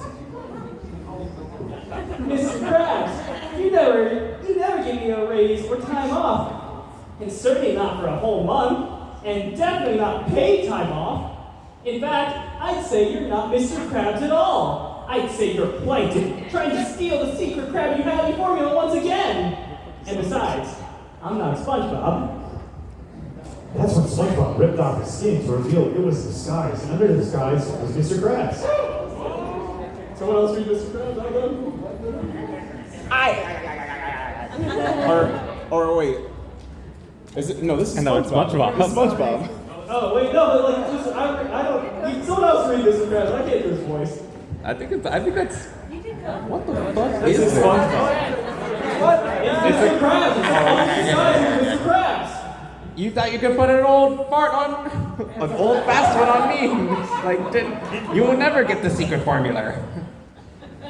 Mr. Krabs, you never gave me a raise or time off. And certainly not for a whole month. And definitely not paid time off. In fact, I'd say you're not Mr. Krabs at all. I'd say you're Plankton, trying to steal the secret Krabby Patty formula once again. And besides, I'm not SpongeBob. That's when SpongeBob ripped off his skin to reveal it was a disguise, and under the disguise was Mr. Krabs. Someone else read Mr. Krabs? Or wait. Is it? No, this is SpongeBob. No, it's SpongeBob. It's SpongeBob. Oh, wait, no, but like, just, I don't, someone else read Mr. Krabs. I can't do his voice. I think that's. What the fuck This is SpongeBob. What? It's Mr. Krabs. It's all disguised as Mr. Krabs. You thought you could put an old fart on an old fast one on me? Like, you will never get the secret formula.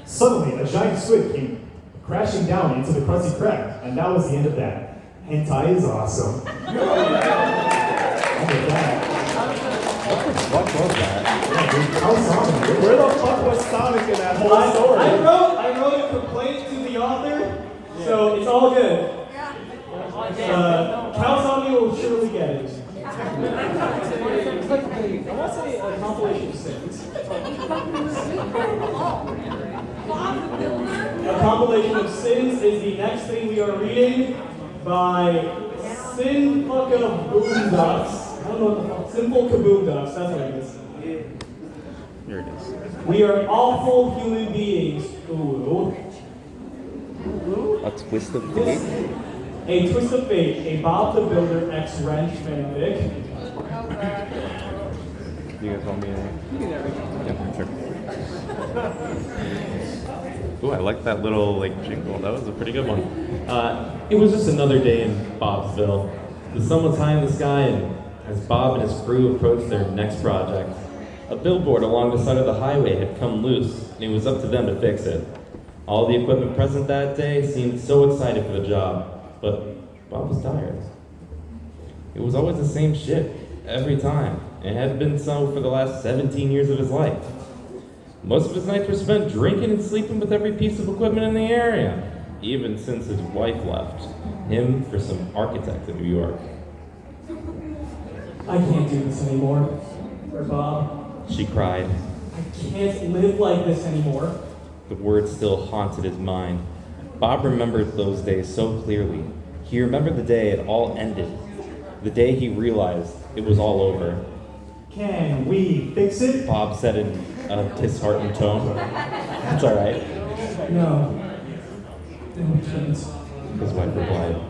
Suddenly, a giant squid came crashing down into the Krusty Krab, and that was the end of that. Hentai is awesome. What was that? Where the fuck was Sonic in that whole story? I wrote a complaint to the author, so it's all good. Counts on me will surely get it. I want to say a compilation of sins. A compilation of sins is the next thing we are reading by Sin Fucka Boomducks. I don't know what the fuck. Simple Kaboomducks, that's what it is. Here it is. We are awful human beings. Ooh. A twist of fate. A Twist of Fate, a Bob the Builder X Wrench fanfic. You guys want me to? Yeah, sure. Ooh, I like that little jingle. That was a pretty good one. It was just another day in Bobsville. The sun was high in the sky, and as Bob and his crew approached their next project, a billboard along the side of the highway had come loose, and it was up to them to fix it. All the equipment present that day seemed so excited for the job, but Bob was tired. It was always the same shit, every time. It had been so for the last 17 years of his life. Most of his nights were spent drinking and sleeping with every piece of equipment in the area, even since his wife left him for some architect in New York. I can't do this anymore. For Bob. She cried. I can't live like this anymore. The words still haunted his mind. Bob remembered those days so clearly. He remembered the day it all ended. The day he realized it was all over. Can we fix it? Bob said in a disheartened tone. That's all right. No. We can't. His wife replied,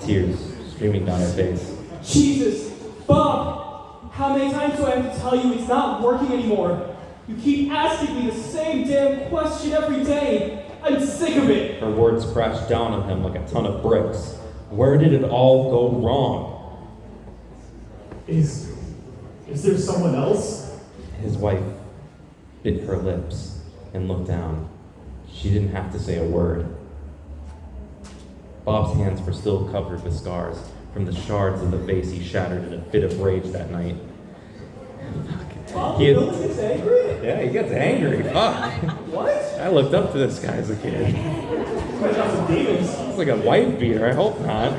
tears streaming down her face. Jesus! Bob! How many times do I have to tell you it's not working anymore? You keep asking me the same damn question every day. I'm sick of it. Her words crashed down on him like a ton of bricks. Where did it all go wrong? Is there someone else? His wife bit her lips and looked down. She didn't have to say a word. Bob's hands were still covered with scars from the shards of the vase he shattered in a fit of rage that night. Bob gets angry? Yeah, he gets angry. Fuck. What? I looked up to this guy as a kid. It's like a wife beater. I hope not.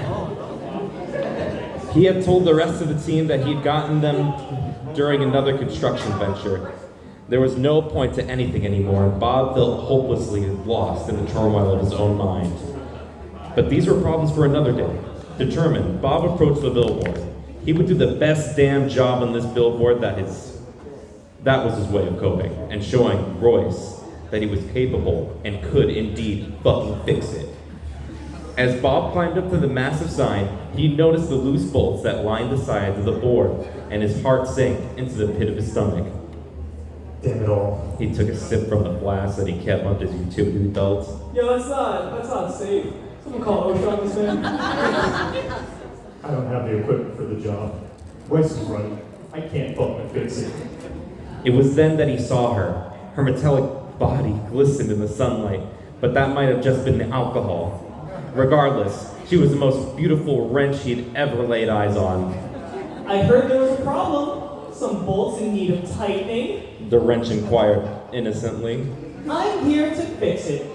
He had told the rest of the team that he'd gotten them during another construction venture. There was no point to anything anymore, and Bob felt hopelessly lost in the turmoil of his own mind. But these were problems for another day. Determined, Bob approached the billboard. He would do the best damn job on this billboard that was his way of coping, and showing Royce that he was capable and could indeed fucking fix it. As Bob climbed up to the massive sign, he noticed the loose bolts that lined the sides of the board, and his heart sank into the pit of his stomach. Damn it all. He took a sip from the flask that he kept under his utility belt. Yo, that's not safe. Someone call OSHA on this man. I don't have the equipment for the job. Wes is right. I can't fucking fix it. It was then that he saw her. Her metallic body glistened in the sunlight, but that might have just been the alcohol. Regardless, She was the most beautiful wrench he'd ever laid eyes on. I heard there was a problem. Some bolts in need of tightening. The wrench inquired innocently. I'm here to fix it.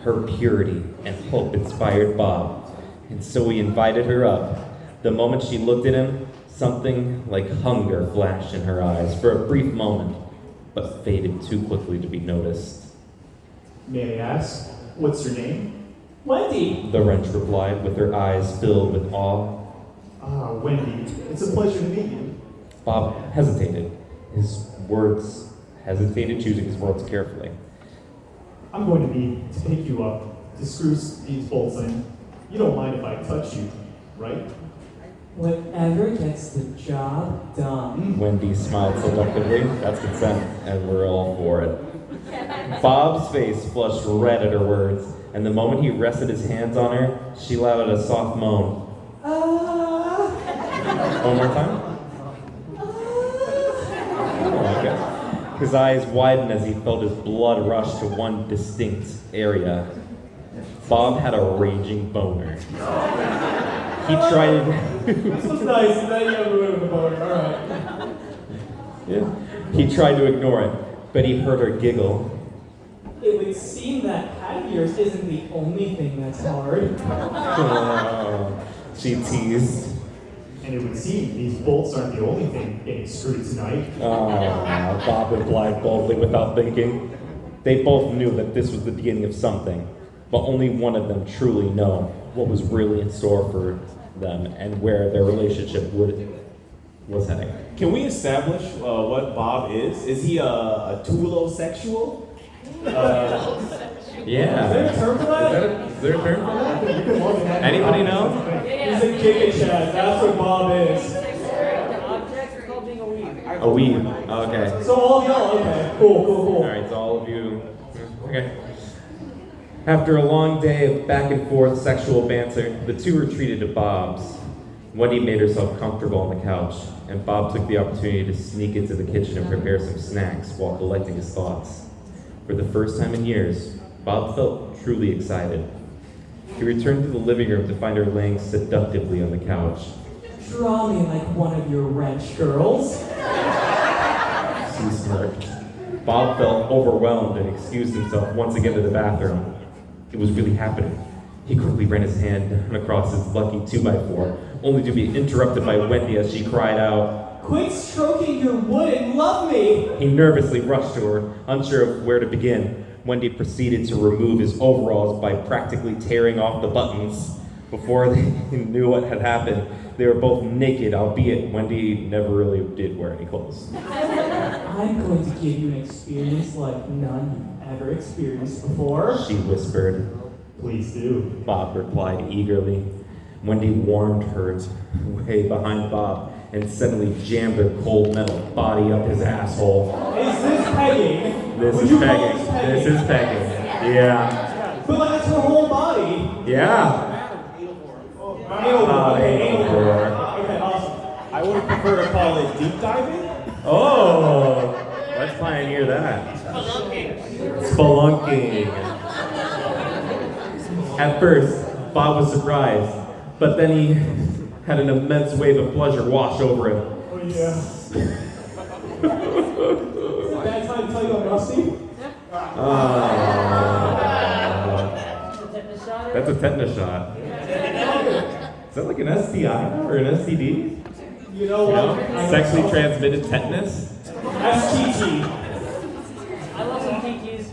Her purity and hope inspired Bob, and so he invited her up. The moment she looked at him, something like hunger flashed in her eyes for a brief moment, but faded too quickly to be noticed. May I ask, what's your name? Wendy. The wrench replied, with her eyes filled with awe. Ah, Wendy, it's a pleasure to meet you. Bob hesitated, choosing his words carefully. I'm going to pick you up to screw these bolts in. You don't mind if I touch you, right? Whatever gets the job done. Wendy smiled seductively. That's consent, and we're all for it. Bob's face flushed red at her words, and the moment he rested his hands on her, she let out a soft moan. One more time? Oh, okay. His eyes widened as he felt his blood rush to one distinct area. Bob had a raging boner. He tried. This was nice. Now you have a bit of a boner. All right. Yeah. He tried to ignore it, but he heard her giggle. It would seem that hat of yours isn't the only thing that's hard. Oh, she teased. And it would seem these bolts aren't the only thing getting screwed tonight. Oh, Bob replied boldly without thinking. They both knew that this was the beginning of something, but only one of them truly knew what was really in store for them and where their relationship was heading. Can we establish what Bob is? Is he a tulosexual? Yeah. Is there a term for that? Is there a term for that? Anybody know? He's a kick it, Chad. That's what Bob is. A weeb. Okay. So all of y'all, okay. Cool. Alright, so all of you. Okay. After a long day of back and forth sexual banter, the two retreated to Bob's. Wendy made herself comfortable on the couch, and Bob took the opportunity to sneak into the kitchen and prepare some snacks while collecting his thoughts. For the first time in years, Bob felt truly excited. He returned to the living room to find her laying seductively on the couch. Draw me like one of your wrench girls. She smirked. Bob felt overwhelmed and excused himself once again to the bathroom. It was really happening. He quickly ran his hand across his lucky 2x4, only to be interrupted by Wendy as she cried out, "Quit stroking your wood and love me!" He nervously rushed to her, unsure of where to begin. Wendy proceeded to remove his overalls by practically tearing off the buttons. Before they knew what had happened, they were both naked, albeit Wendy never really did wear any clothes. I'm going to give you an experience like none you've ever experienced before. She whispered. Please do. Bob replied eagerly. Wendy warmed her way behind Bob and suddenly jammed her cold metal body up his asshole. Is this pegging? This Would is you call pegging. This is pegging. Yeah. But like that's her whole body. Yeah. Okay, awesome. I would prefer to call it deep diving. Oh, let's pioneer that. Spelunking. At first, Bob was surprised, but then he had an immense wave of pleasure wash over him. Oh yeah. Is it bad time to tell you I'm rusty? That's a tetanus shot. Is that like an STI or an STD? You know what? Sexually transmitted tetanus? STT. I love some Kikis.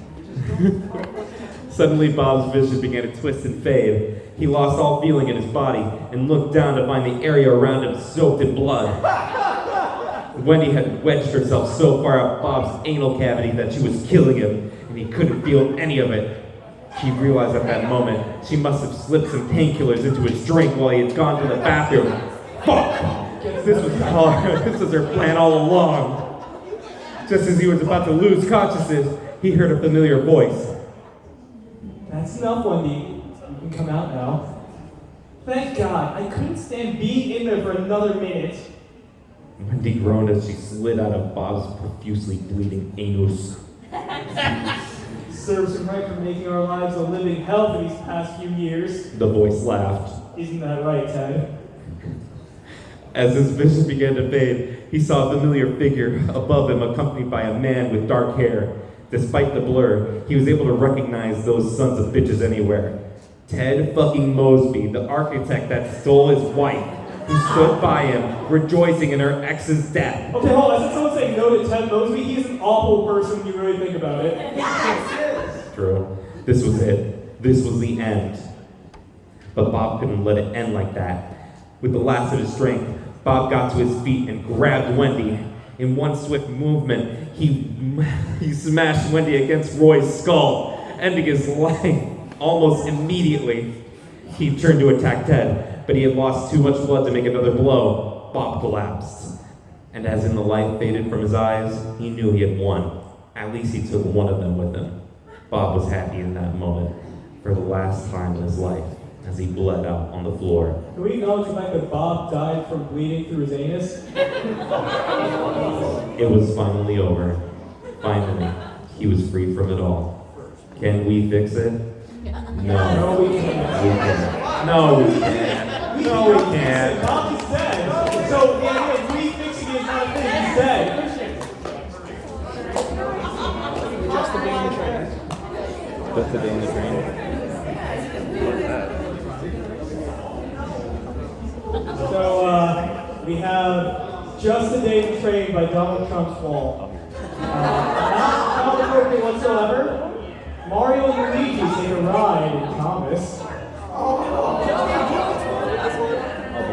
Suddenly, Bob's vision began to twist and fade. He lost all feeling in his body and looked down to find the area around him soaked in blood. Wendy had wedged herself so far up Bob's anal cavity that she was killing him, and he couldn't feel any of it. He realized at that moment she must have slipped some painkillers into his drink while he had gone to the bathroom. Fuck! This was her plan all along. Just as he was about to lose consciousness, he heard a familiar voice. That's enough, Wendy. You can come out now. Thank God. I couldn't stand being in there for another minute. Wendy groaned as she slid out of Bob's profusely bleeding anus. Serves him right for making our lives a living hell for these past few years. The voice laughed. Isn't that right, Ted? As his vision began to fade, he saw a familiar figure above him accompanied by a man with dark hair. Despite the blur, he was able to recognize those sons of bitches anywhere. Ted fucking Mosby, the architect that stole his wife, who stood by him, rejoicing in her ex's death. Okay, hold on. Isn't someone saying no to Ted Mosby? He's an awful person when you really think about it. True. This was it. This was the end. But Bob couldn't let it end like that. With the last of his strength, Bob got to his feet and grabbed Wendy. In one swift movement, he smashed Wendy against Roy's skull, ending his life almost immediately. He turned to attack Ted, but he had lost too much blood to make another blow. Bob collapsed. And as in the light faded from his eyes, he knew he had won. At least he took one of them with him. Bob was happy in that moment, for the last time in his life, as he bled out on the floor. Can we acknowledge the fact that Bob died from bleeding through his anus? It was finally over. Finally, he was free from it all. Can we fix it? No. No, we can't. We can't. No, we can't. No, we can't. Bob is dead. So the idea of refixing it is not a thing. He's dead. Just the day in the train. Just the day in the train. What's that? So we have Just a Day in the Train by Donald Trump's wall. Not appropriate whatsoever. Mario and Luigi take a ride in Thomas.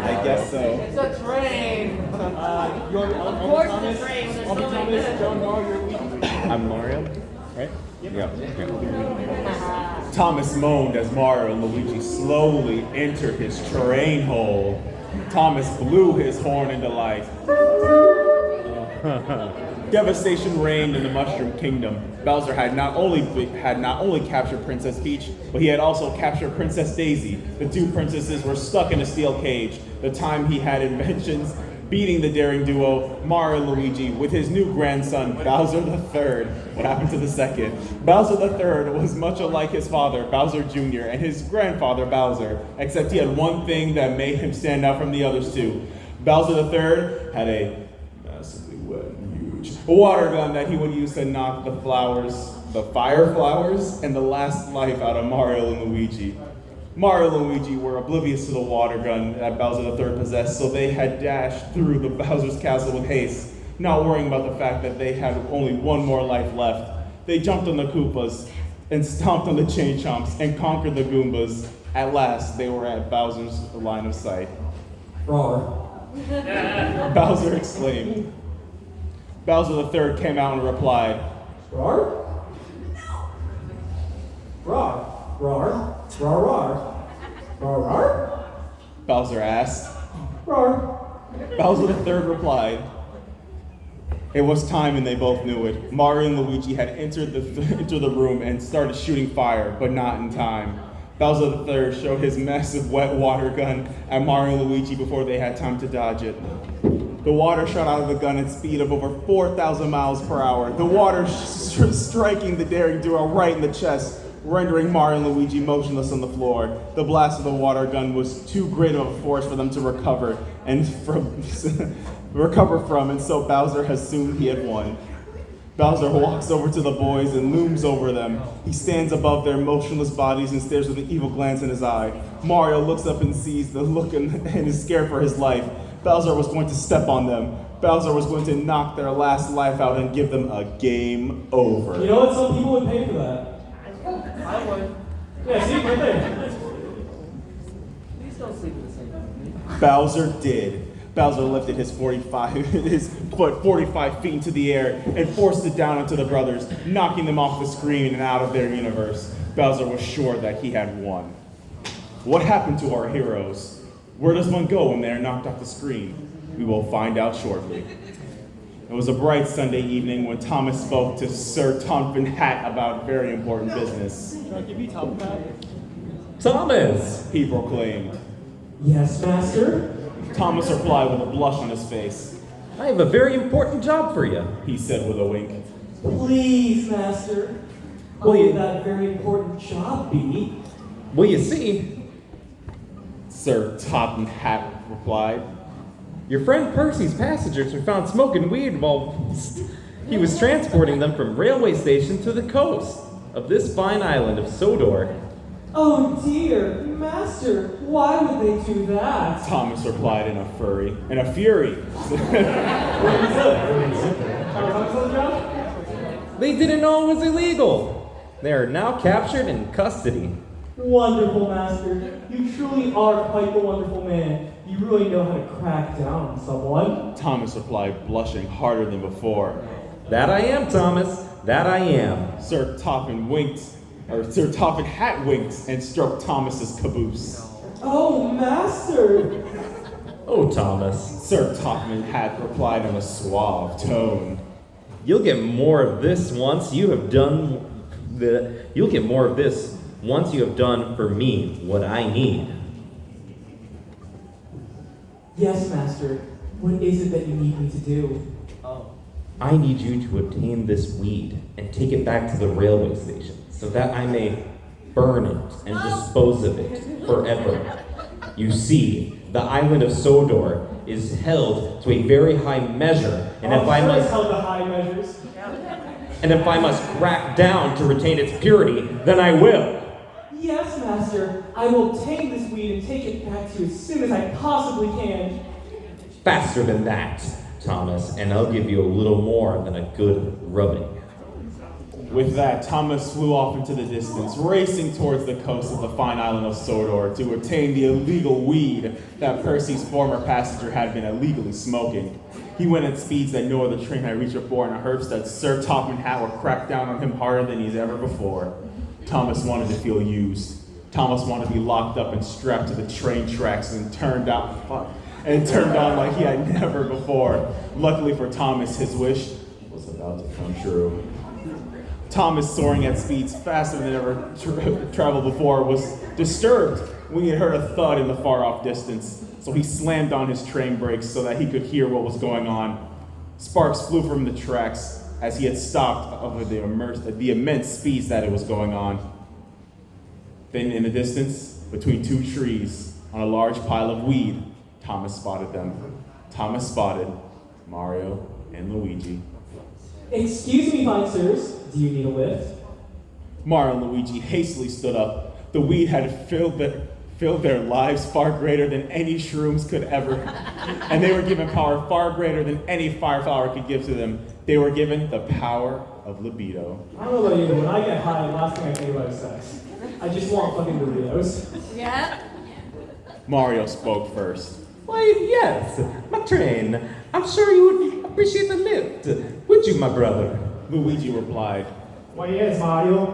I guess so. It's a train. Of course Thomas, it's a train. I'll be Thomas, John, Mario, Luigi. I'm Mario, right? Yeah. Okay. Thomas moaned as Mario and Luigi slowly entered his train hole. Thomas blew his horn into life. Devastation reigned in the Mushroom Kingdom. Bowser had not only captured Princess Peach, but he had also captured Princess Daisy. The two princesses were stuck in a steel cage. The time he had inventions beating the daring duo, Mario and Luigi, with his new grandson, Bowser III. What happened to the second? Bowser III was much alike his father, Bowser Jr., and his grandfather, Bowser, except he had one thing that made him stand out from the others two. Bowser III had a massively wet and huge water gun that he would use to knock the fire flowers, and the last life out of Mario and Luigi. Mario and Luigi were oblivious to the water gun that Bowser III possessed, so they had dashed through the Bowser's castle with haste, not worrying about the fact that they had only one more life left. They jumped on the Koopas and stomped on the Chain Chomps and conquered the Goombas. At last, they were at Bowser's line of sight. Roar. Bowser exclaimed. Bowser III came out and replied, Roar? Roar. Roar. Roar. Roar. Roar. Roar. Bowser asked. Roar. Bowser III replied. It was time and they both knew it. Mario and Luigi had entered the room and started shooting fire, but not in time. Bowser III showed his massive wet water gun at Mario and Luigi before they had time to dodge it. The water shot out of the gun at speed of over 4,000 miles per hour. The water striking the daring duo right in the chest, rendering Mario and Luigi motionless on the floor. The blast of the water gun was too great of a force for them to recover from, and so Bowser assumed he had won. Bowser walks over to the boys and looms over them. He stands above their motionless bodies and stares with an evil glance in his eye. Mario looks up and sees the look and is scared for his life. Bowser was going to step on them. Bowser was going to knock their last life out and give them a game over. You know what? Some people would pay for that. I would. Yeah, see, right there. Please don't sleep in the same room. Bowser did. Bowser lifted his foot 45 feet into the air and forced it down into the brothers, knocking them off the screen and out of their universe. Bowser was sure that he had won. What happened to our heroes? Where does one go when they are knocked off the screen? We will find out shortly. It was a bright Sunday evening when Thomas spoke to Sir Tonphin Hat about very important business. Can I give you top hat? Thomas, he proclaimed. Yes, master? Thomas replied with a blush on his face. I have a very important job for you, he said with a wink. Please, master. What would that very important job be? Well, you see, Sir Topham Hatt replied. Your friend Percy's passengers were found smoking weed while he was transporting them from railway station to the coast of this fine island of Sodor. Oh dear, Master, why would they do that? Thomas replied in a fury. They didn't know it was illegal. They are now captured in custody. Wonderful, Master. You truly are quite the wonderful man. You really know how to crack down on someone. Thomas replied, blushing harder than before. That I am, Thomas. That I am. Sir Topham Hatt winked and stroked Thomas's caboose. Oh, Master! Oh, Thomas. Sir Topham Hatt replied in a suave tone. You'll get more of this once you have done for me what I need. Yes, Master. What is it that you need me to do? I need you to obtain this weed and take it back to the railway station so that I may burn it and dispose of it forever. You see, the island of Sodor is held to a very high measure, and if I must crack down to retain its purity, then I will. Yes, Master. I will obtain this weed and take it back to you as soon as I possibly can. Faster than that, Thomas, and I'll give you a little more than a good rubbing. With that, Thomas flew off into the distance, racing towards the coast of the fine island of Sodor to obtain the illegal weed that Percy's former passenger had been illegally smoking. He went at speeds that no other train had reached before in hopes that Sir Topham Hatt would crack down on him harder than he's ever before. Thomas wanted to feel used. Thomas wanted to be locked up and strapped to the train tracks and turned on like he had never before. Luckily for Thomas, his wish was about to come true. Thomas, soaring at speeds faster than ever traveled before, was disturbed when he heard a thud in the far-off distance. So he slammed on his train brakes so that he could hear what was going on. Sparks flew from the tracks as he had stopped over the immense speeds that it was going on. Then in the distance, between two trees, on a large pile of weed, Thomas spotted them. Thomas spotted Mario and Luigi. Excuse me, fine sirs. Do you need a lift? Mario and Luigi hastily stood up. The weed had filled their lives far greater than any shrooms could ever. And they were given power far greater than any firepower could give to them. They were given the power of libido. I don't know about you, but when I get high, the last thing I think about is sex. I just want fucking burritos. Yeah. Mario spoke first. Why, yes, my train. I'm sure you would appreciate the lift. Would you, my brother? Luigi replied. Why, yes, Mario.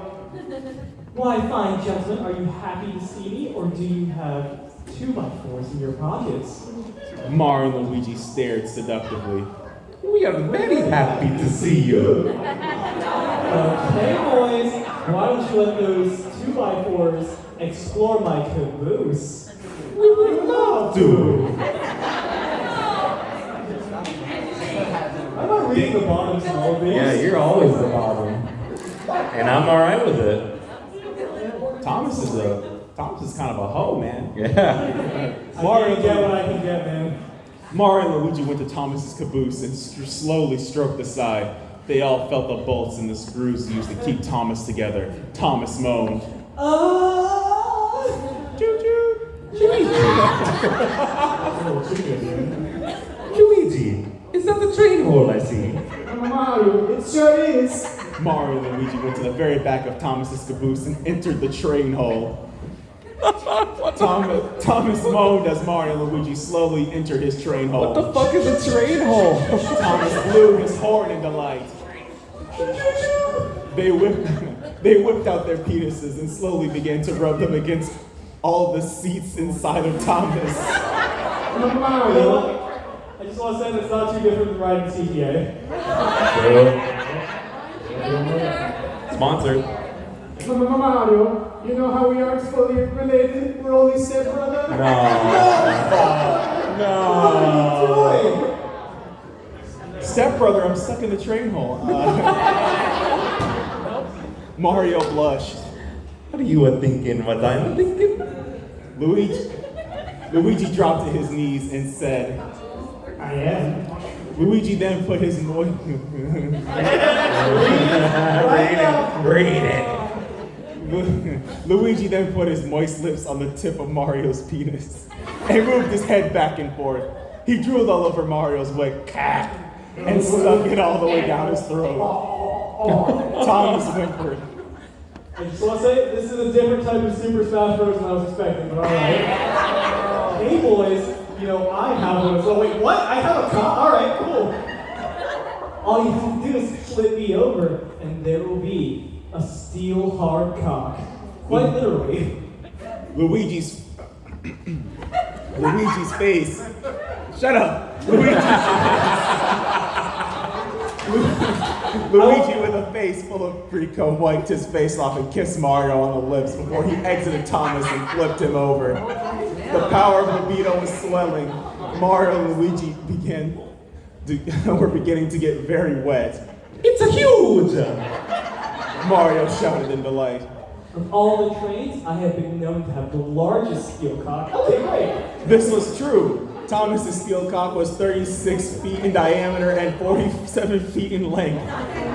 Why, fine gentlemen, are you happy to see me, or do you have 2x4s in your pockets? Mario and Luigi stared seductively. We are very happy to see you. Okay, boys, why don't you let those 2x4s explore my caboose? We would love to. I'm not reading the bottoms of all these. Yeah, you're always the bottom. And I'm alright with it. Thomas is kind of a hoe, man. Yeah. Mario, get what I can get, man. Mario and Luigi went to Thomas's caboose and slowly stroked the side. They all felt the bolts and the screws used to keep Thomas together. Thomas moaned. Choo-choo. Luigi, is that the train hole I see? Mario, it sure is. Mario and Luigi went to the very back of Thomas's caboose and entered the train hole. Thomas moaned as Mario and Luigi slowly entered his train hole. What the fuck is a train hole? Thomas blew his horn in delight. They whipped out their penises and slowly began to rub them against all the seats inside of Thomas. Mario, I just want to say that's not too different than riding CTA. Sponsored. Mario, you know how we aren't fully related? We're only stepbrothers? No. What are you doing? Stepbrother, I'm stuck in the train hole. Mario blushed. What are you thinking? What I'm thinking? Luigi. Luigi dropped to his knees and said, I am. Luigi then put his moist... Read it. Luigi then put his moist lips on the tip of Mario's penis and moved his head back and forth. He drooled all over Mario's wig and stuck it all the way down his throat. Thomas whimpered. I just want to say, this is a different type of Super Smash Bros. Than I was expecting, but alright. Hey boys, you know, I have one. So wait, what? I have a cock? Alright, cool. All you have to do is flip me over, and there will be a steel hard cock. Quite literally. Luigi's face. Shut up. Luigi with a face full of Frico wiped his face off and kissed Mario on the lips before he exited Thomas and flipped him over. The power of libido was swelling. Mario and Luigi were beginning to get very wet. It's a huge! Mario shouted in delight. Of all the trains, I have been known to have the largest steel cock. Okay, great. This was true. Thomas's steel cock was 36 feet in diameter and 47 feet in length,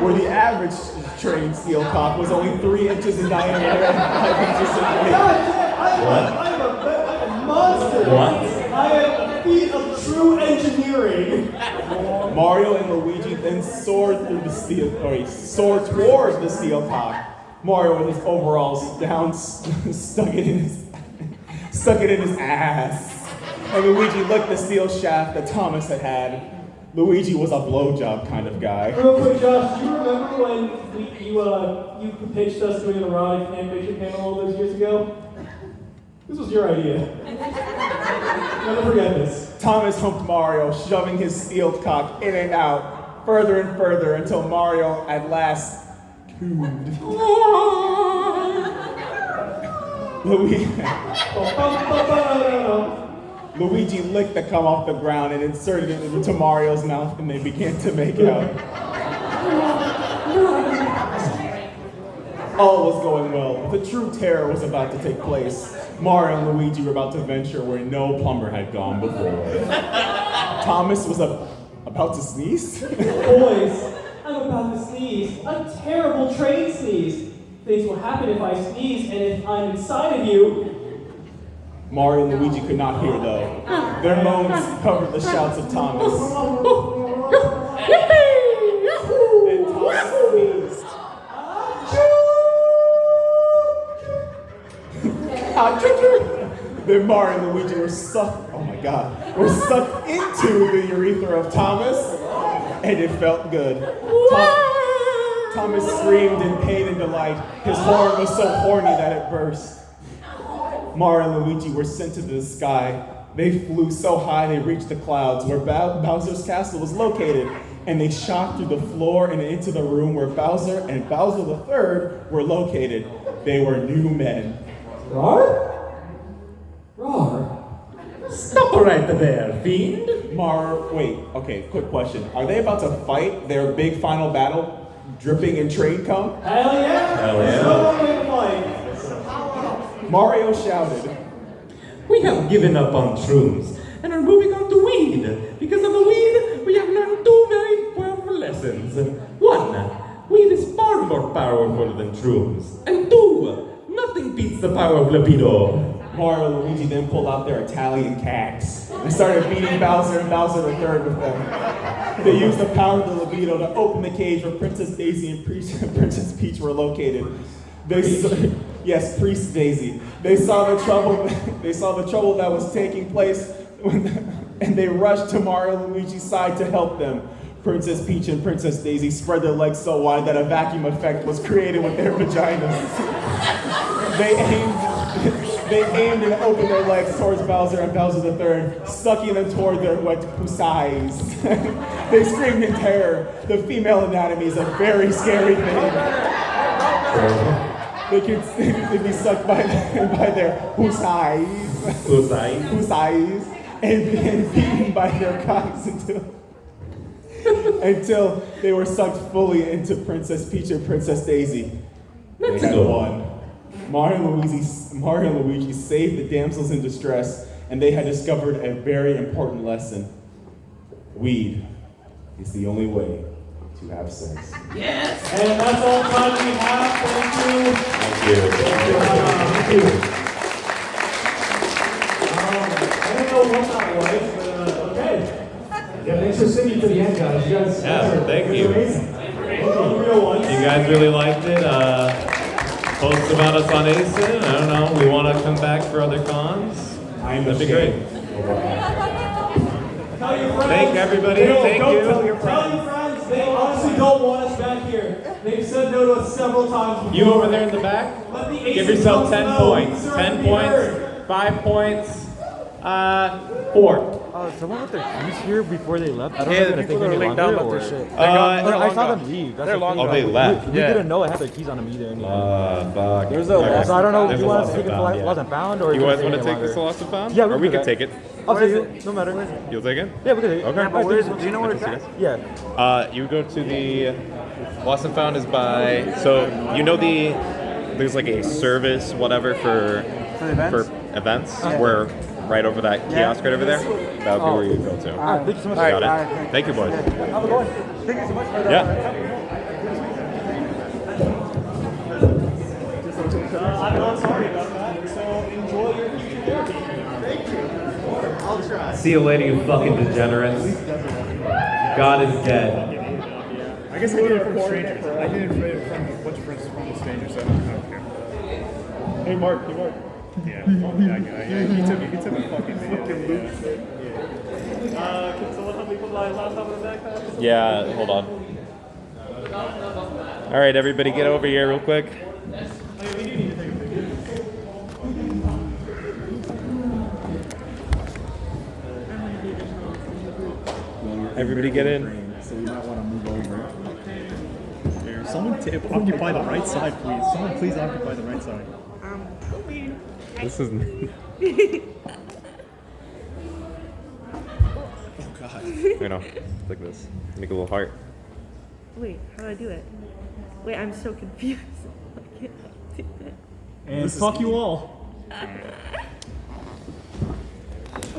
where the average train steel cock was only 3 inches in diameter and 5 inches in length. I'm a monster. What? I have a feat of true engineering. Mario and Luigi then soared towards the steel cock. Mario with his overalls down stuck it in his ass. And Luigi licked the steel shaft that Thomas had. Luigi was a blowjob kind of guy. Real quick, Josh, do you remember when you pitched us doing an erotic fan fiction panel all those years ago? This was your idea. Never forget this. Thomas humped Mario, shoving his steel cock in and out, further and further, until Mario at last cooed. Luigi licked the cum off the ground and inserted it into Mario's mouth, and they began to make out. All was going well, but the true terror was about to take place. Mario and Luigi were about to venture where no plumber had gone before. Thomas was about to sneeze? Boys, I'm about to sneeze. A terrible train sneeze. Things will happen if I sneeze and if I'm inside of you. Mario and Luigi could not hear, though. Their moans covered the shouts of Thomas. Then Thomas sneezed. Then Mario and Luigi were sucked into the urethra of Thomas, and it felt good. Thomas screamed in pain and delight. His horn was so horny that it burst. Mario and Luigi were sent to the sky. They flew so high they reached the clouds where Bowser's castle was located, and they shot through the floor and into the room where Bowser and Bowser III were located. They were new men. Rar? Stop right there, fiend! Okay, quick question. Are they about to fight their big final battle, dripping in train cum? Hell yeah! Hell yeah. So we're gonna fight. Mario shouted. We have given up on shrooms and are moving on to weed. Because of the weed, we have learned 2 very powerful lessons. 1, weed is far more powerful than shrooms. And 2, nothing beats the power of libido. Mario and Luigi then pulled out their Italian cats and started beating Bowser and Bowser III with them. They used the power of the libido to open the cage where Princess Daisy and Princess Peach were located. Yes, Priest Daisy. They saw the trouble that was taking place, and they rushed to Mario and Luigi's side to help them. Princess Peach and Princess Daisy spread their legs so wide that a vacuum effect was created with their vaginas. They aimed and opened their legs towards Bowser and Bowser III, sucking them toward their wet pussies. They screamed in terror. The female anatomy is a very scary thing. They could be sucked by their pussies and beaten by their cocks until they were sucked fully into Princess Peach and Princess Daisy. They had won. Mario and Luigi saved the damsels in distress and they had discovered a very important lesson. Weed is the only way to have sex. Yes! And that's all time we have. Thank you. Thank you. I don't know what that was, but okay. Yeah, thanks for singing to the end, guys. You guys, Thank you. amazing. You guys really liked it. Post about us on ACEN. I don't know. We want to come back for other cons. That'd be great. Tell your friends. Thank everybody. Thank you. Tell your friends. They honestly don't want us back here. They've said no to us several times before. You over there in the back? Give yourself 10 points. 10 points. 5 points. 4. Someone left their keys here before they left. I don't Yeah, know the if they people think are any laying down longer with or... their shit. I saw them leave. That's They're the long thing. gone. Oh, they left. We didn't know it had their keys on them either. Fuck. There's a lost. So I don't know. Do you want us to take it for lost and found, or you guys want to take this to lost and found? Yeah, or we can take it. I'll take it. No matter. You'll take it? Yeah, we can take it. Okay. But do you know where it's at? Yeah. You go to the lost and found is by. So you know there's like a service whatever for events where. Right over that kiosk right over there. That would be where you go to. All right, thank you so much. Got it. Thank you, boys. Have a good one. Thank you so much for that. Yeah. I'm not sorry about that, so enjoy your future therapy. Thank you. I'll try. See you later, you fucking degenerates. God is dead. I guess I did it from strangers. I did it from a bunch of friends from the strangers, so I don't care. Hey, Mark. Yeah, fuck that guy. Yeah, he took a fucking loop. Can someone help me put my laptop in the backpack? Yeah, hold on. All right, everybody get over here real quick. Everybody get in. So we might want to move over. Here, someone occupy the right side, please. Someone please occupy the right side. This is. Oh God. You know, like this. Make a little heart. Wait, how do I do it? Wait, I'm so confused. I can't do that. And fuck you all.